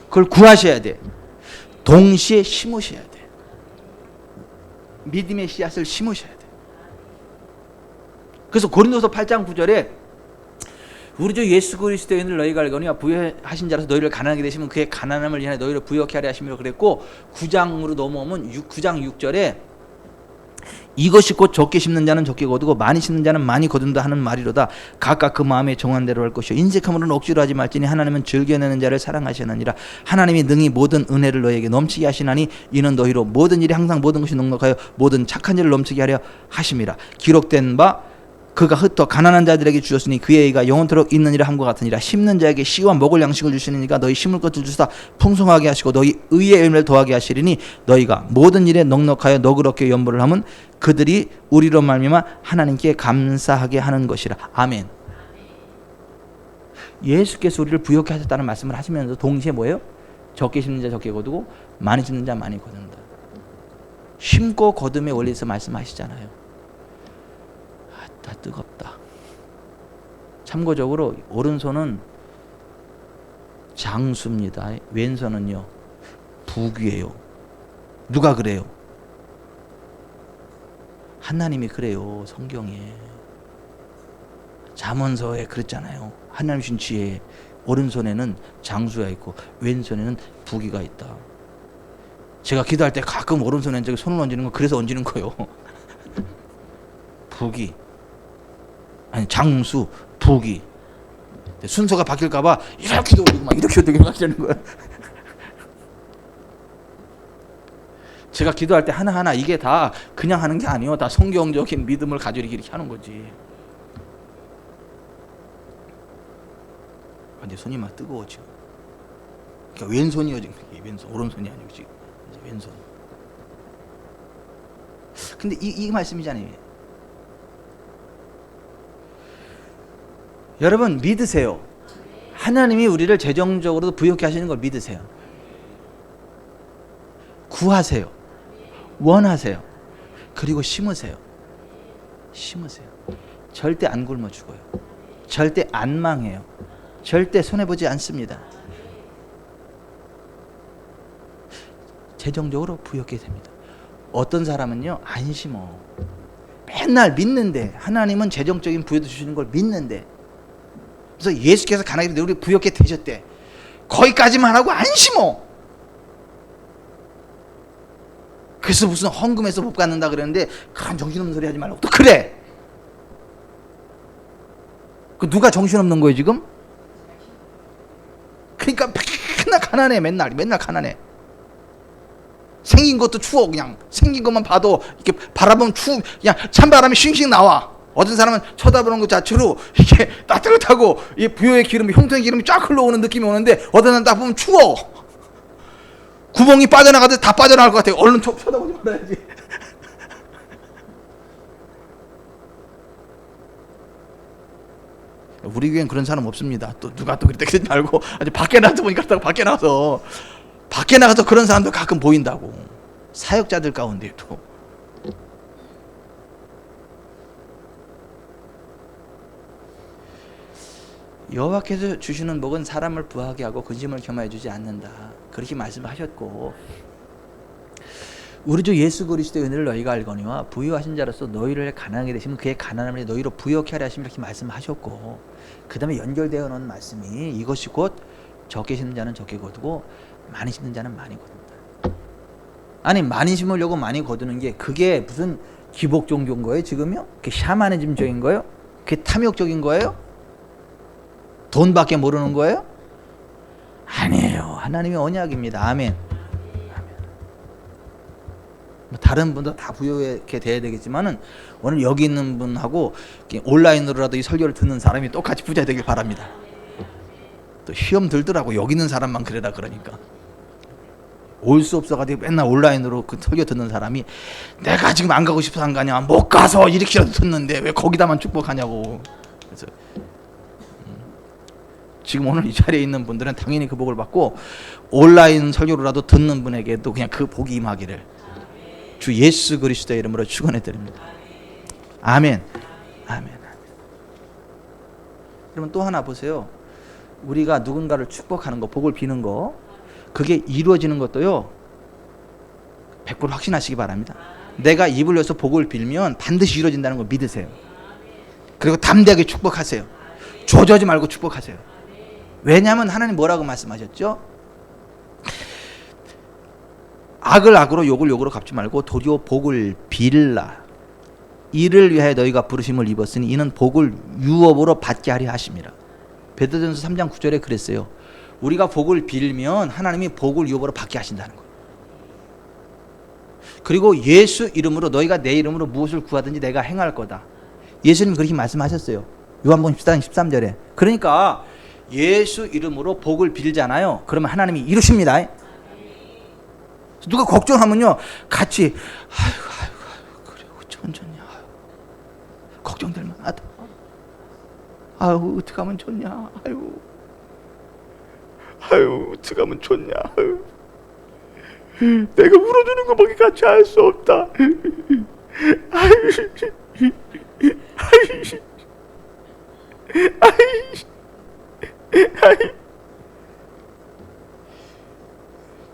그걸 구하셔야 돼요. 동시에 심으셔야 돼요. 믿음의 씨앗을 심으셔야 돼요. 그래서 고린도서 8장 9절에 우리 주 예수 그리스도의 은혜를 너희가 알거니와 부유하신 자로서 너희를 가난하게 되시면 그의 가난함을 인하여 너희를 부유하게 하려 하심이라고 그랬고 9장으로 넘어오면 9장 6절에 이것이 곧 적게 심는 자는 적게 거두고 많이 심는 자는 많이 거둔다 하는 말이로다. 각각 그 마음에 정한 대로 할 것이요 인색함으로는 억지로 하지 말지니 하나님은 즐겨내는 자를 사랑하시느니라. 하나님이 능히 모든 은혜를 너희에게 넘치게 하시나니 이는 너희로 모든 일이 항상 모든 것이 넉넉하여 모든 착한 일을 넘치게 하려 하심이라. 기록된 바 그가 흩어 가난한 자들에게 주셨으니 그의 의가 영원토록 있느니라 함과 같으니라. 심는 자에게 씨와 먹을 양식을 주시니까 너희 심을 것을 주사 풍성하게 하시고 너희 의의 열매를 더하게 하시리니 너희가 모든 일에 넉넉하여 너그럽게 연보를 하면 그들이 우리로 말미암아 하나님께 감사하게 하는 것이라. 아멘. 예수께서 우리를 부욕해 하셨다는 말씀을 하시면서 동시에 뭐예요? 적게 심는 자 적게 거두고 많이 심는 자 많이 거둔다. 심고 거둠의 원리에서 말씀하시잖아요. 다 뜨겁다. 참고적으로 오른손은 장수입니다. 왼손은요 부귀예요. 누가 그래요? 하나님이 그래요. 성경에 잠언서에 그랬잖아요. 하나님 주신 지혜에 오른손에는 장수가 있고 왼손에는 부귀가 있다. 제가 기도할 때 가끔 오른손에 손을 얹는 거 그래서 얹는 거예요. 부귀 아니 장수, 부귀. 순서가 바뀔까봐 이렇게도 올리고 막 이렇게도 올리고 막 이러는 거야. 제가 기도할 때 하나하나 이게 다 그냥 하는 게 아니에요. 다 성경적인 믿음을 가지고 이렇게 하는 거지. 근데 손이 막 뜨거워 지금. 그러니까 왼손이요 지금. 왼손, 오른손이 아니고 지금 왼손. 근데 이 말씀이잖아요. 여러분 믿으세요. 하나님이 우리를 재정적으로도 부유케 하시는 걸 믿으세요. 구하세요. 원하세요. 그리고 심으세요. 심으세요. 절대 안 굶어 죽어요. 절대 안 망해요. 절대 손해보지 않습니다. 재정적으로 부유하게 됩니다. 어떤 사람은요 안 심어. 맨날 믿는데, 하나님은 재정적인 부여도 주시는 걸 믿는데, 그래서 예수께서 가나안에 우리 부유하게 되셨대. 거기까지만 하고 안 심어. 그래서 무슨 헌금해서 못 갖는다 그러는데, 그런 정신없는 소리 하지 말라고. 또 그래. 그 누가 정신없는 거예요 지금? 그러니까 맨날 가난해. 맨날 가난해. 생긴 것도 추워. 그냥 생긴 것만 봐도 이렇게 바라보면 추워. 그냥 찬바람이 싱싱 나와. 어떤 사람은 쳐다보는 것 자체로 이게 따뜻하고 이 부여의 기름이, 형통의 기름이 쫙 흘러오는 느낌이 오는데, 어떤 사람 딱 보면 추워. 구멍이 빠져나가듯 다 빠져나갈 것 같아요. 얼른 쳐다보지 말아야지. 우리 교회는 그런 사람 없습니다. 또 누가 또 그랬다 그러지 말고, 아주 밖에 나가서 보니까 밖에 나가서 그런 사람도 가끔 보인다고. 사역자들 가운데도. 여호와께서 주시는 복은 사람을 부하게 하고 근심을 겸하여 주지 않는다. 그렇게 말씀하셨고, 우리 주 예수 그리스도의 은혜를 너희가 알거니와 부유하신 자로서 너희를 가난하게 되시면 그의 가난함을 너희로 부유케 하려 하시면, 이렇게 말씀하셨고, 그 다음에 연결되어 놓은 말씀이 이것이 곧 적게 심는 자는 적게 거두고 많이 심는 자는 많이 거둔다. 아니 많이 심으려고 많이 거두는 게 그게 무슨 기복 종교인 거예요 지금요? 그게 샤머니즘적인 거예요? 그게 탐욕적인 거예요? 돈밖에 모르는 거예요? 아니에요. 하나님의 언약입니다. 아멘. 다른 분도 다 부유하게 돼야 되겠지만은, 오늘 여기 있는 분하고 온라인으로라도 이 설교를 듣는 사람이 똑같이 부자 되길 바랍니다. 또 시험 들더라고. 여기 있는 사람만 그래라 그러니까. 올 수 없어가지고 맨날 온라인으로 그 설교 듣는 사람이, 내가 지금 안 가고 싶어서 안 가냐, 못 가서 이렇게라도 듣는데 왜 거기다만 축복하냐고. 그래서 지금 오늘 이 자리에 있는 분들은 당연히 그 복을 받고, 온라인 설교로라도 듣는 분에게도 그냥 그 복이 임하기를 주 예수 그리스도의 이름으로 축원해 드립니다. 아멘. 아멘. 그러면 또 하나 보세요. 우리가 누군가를 축복하는 거, 복을 비는 거, 그게 이루어지는 것도요 100% 확신하시기 바랍니다. 내가 입을 열어서 복을 빌면 반드시 이루어진다는 걸 믿으세요. 그리고 담대하게 축복하세요. 조져지 말고 축복하세요. 왜냐하면 하나님 뭐라고 말씀하셨죠? 악을 악으로 욕을 욕으로 갚지 말고 도리어 복을 빌라. 이를 위하여 너희가 부르심을 입었으니 이는 복을 유업으로 받게 하려 하심이라. 베드로전서 3장 9절에 그랬어요. 우리가 복을 빌면 하나님이 복을 유업으로 받게 하신다는 거예요. 그리고 예수 이름으로 너희가 내 이름으로 무엇을 구하든지 내가 행할 거다. 예수님 그렇게 말씀하셨어요. 요한복음 14장 13절에. 그러니까 예수 이름으로 복을 빌잖아요. 그러면 하나님이 이루십니다. 누가 걱정하면요 같이 아이고 그래 어쩌면 좋냐, 걱정될 만하다, 아유 어떻게 하면 좋냐, 아유 어떻게 하면 좋냐, 내가 울어주는 것밖에 같이 할 수 없다,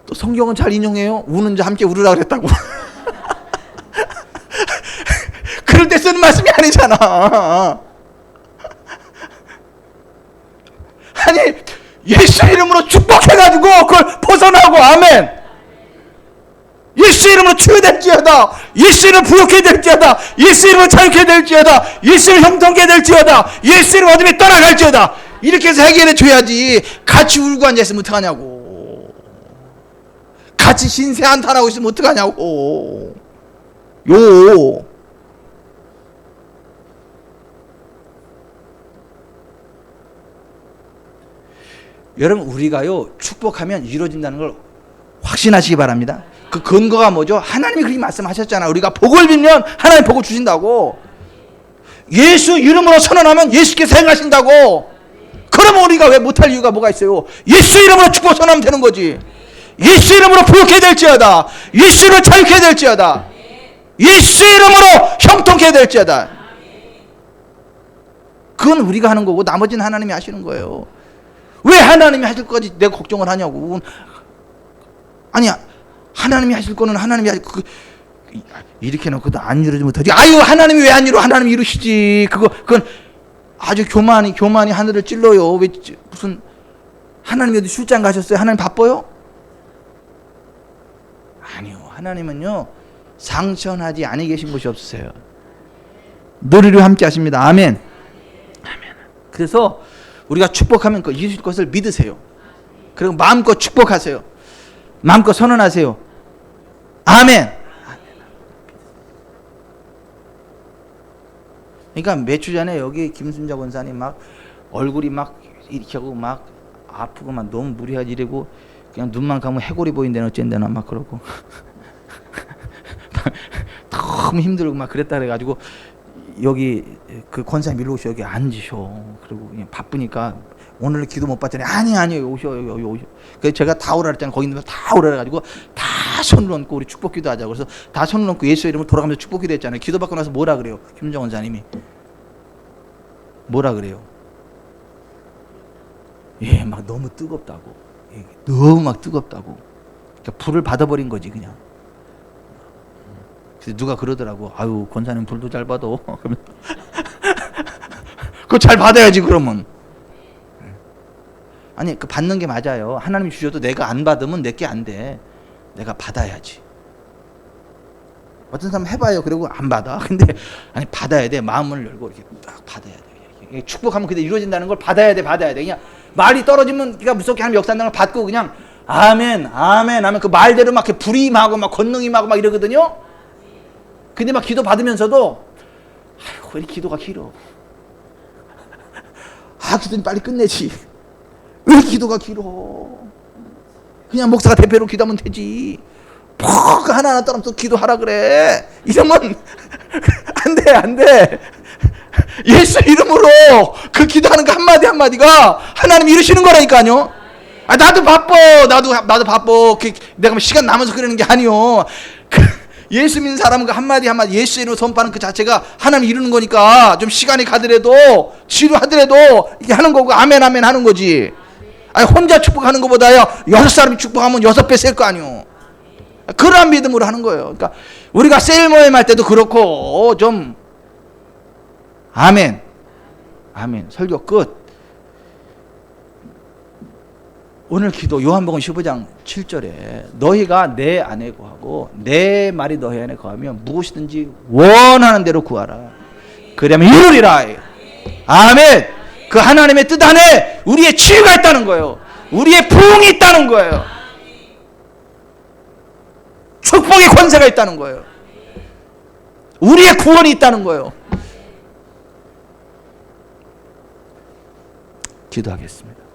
또 성경은 잘 인용해요. 우는 자 함께 울으라 그랬다고. 그럴 때 쓰는 말씀이 아니잖아. 아니 예수 이름으로 축복해가지고 그걸 벗어나고, 아멘. 예수 이름으로 치유될지어다, 예수 이름으로 부욕해 될지어다, 예수 이름으로 자유케 될지어다, 예수 이름으로 형통케 될지어다, 예수 이름으로 어둠이 떠나갈지어다. 이렇게 해서 해결해 줘야지. 같이 울고 앉아있으면 어떡하냐고. 같이 같이 신세 한탄하고 있으면 어떡하냐고. 요. 여러분, 우리가요 축복하면 이루어진다는 걸 확신하시기 바랍니다. 그 근거가 뭐죠? 하나님이 그렇게 말씀하셨잖아. 우리가 복을 빌면 하나님 복을 주신다고. 예수 이름으로 선언하면 예수께서 행하신다고. 그러면 우리가 왜 못할 이유가 뭐가 있어요? 예수 이름으로 축복 선언하면 되는 거지. 예수 이름으로 부욕해야 될지어다. 예수 이름으로 자유케 될지어다. 예수 이름으로 형통케 될지어다. 그건 우리가 하는 거고 나머지는 하나님이 하시는 거예요. 왜 하나님이 하실 거지 내가 걱정을 하냐고. 아니야, 하나님이 하실 거는 하나님이 이렇게 놓고도 안 이루어지면 어떡하지? 아유, 하나님이 왜 안 이루어? 하나님이 이루시지. 그건 아주 교만이 하늘을 찔러요. 왜 무슨 하나님이 어디 출장 가셨어요? 하나님 바빠요? 아니요, 하나님은요 상천하지 아니 계신 곳이 없으세요. 너희를 함께 하십니다. 아멘. 아멘. 그래서 우리가 축복하면 그 이루실 것을 믿으세요. 그리고 마음껏 축복하세요. 마음껏 선언하세요. 아멘. 그러니까 몇 주 전에 여기 김순자 권사님 막 얼굴이 막 이렇게 하고 막 아프고 막 너무 무리하지 이러고 그냥 눈만 감으면 해골이 보인다는 어쩐다나 막 그러고 너무 힘들고 막 그랬다 그래가지고 여기 그 권사님 일로 오셔. 여기 앉으셔. 그리고 그냥 바쁘니까 오늘 기도 못 받더니 아니 오셔. 여기 오셔. 그래서 제가 다 오라 그랬잖아요. 거기 있는 분 다 오라 그래가지고 다 손을 얹고 우리 축복 기도하자고. 그래서 다 손을 얹고 예수 이름으로 돌아가면서 축복 기도 했잖아요. 기도 받고 나서 뭐라 그래요? 김정원 원사님이 뭐라 그래요? 예, 막 너무 뜨겁다고. 예, 너무 막 뜨겁다고. 그러니까 불을 받아버린 거지 그냥. 그래서 누가 그러더라고. 아유, 권사님 불도 잘 받아. 그러면 그거 잘 받아야지 그러면. 아니, 그 받는 게 맞아요. 하나님이 주셔도 내가 안 받으면 내게 안 돼. 내가 받아야지. 어떤 사람 해봐요. 그리고 안 받아. 근데 아니, 받아야 돼. 마음을 열고 이렇게 딱 받아야 돼. 이렇게. 축복하면 그게 이루어진다는 걸 받아야 돼. 그냥 말이 떨어지면 그러니까 무섭게 하나님 역사한다는 걸 받고 그냥 아멘 하면 그 말대로 막 불이 임하고 막 권능이 임하고 막 이러거든요. 근데 막 기도 받으면서도 아이고, 왜 기도가 길어? 기도는 빨리 끝내지. 왜 기도가 길어? 그냥 목사가 대표로 기도하면 되지. 하나하나 떠나서 기도하라 그래. 이러면 안 돼. 예수 이름으로 그 기도하는 그 한마디 한마디가 하나님 이루시는 거라니까요. 나도 바빠. 나도 바빠. 내가 시간 남아서 그러는 게 아니요. 예수 믿는 사람은 그 한마디 한마디 예수 이름으로 선포하는 그 자체가 하나님 이루는 거니까 좀 시간이 가더라도 지루하더라도 이게 하는 거고 아멘 하는 거지. 아니, 혼자 축복하는 것보다요 6사람이 축복하면 6배 셀 거 아니요. 그러한 믿음으로 하는 거예요. 그러니까 우리가 세일 모임 할 때도 그렇고 좀 아멘 설교 끝. 오늘 기도 요한복음 15장 7절에 너희가 내 안에 거하고 내 말이 너희 안에 거하면 무엇이든지 원하는 대로 구하라. 그러면 이루리라. 아멘. 그 하나님의 뜻 안에 우리의 치유가 있다는 거예요. 우리의 부흥이 있다는 거예요. 축복의 권세가 있다는 거예요. 우리의 구원이 있다는 거예요. 기도하겠습니다.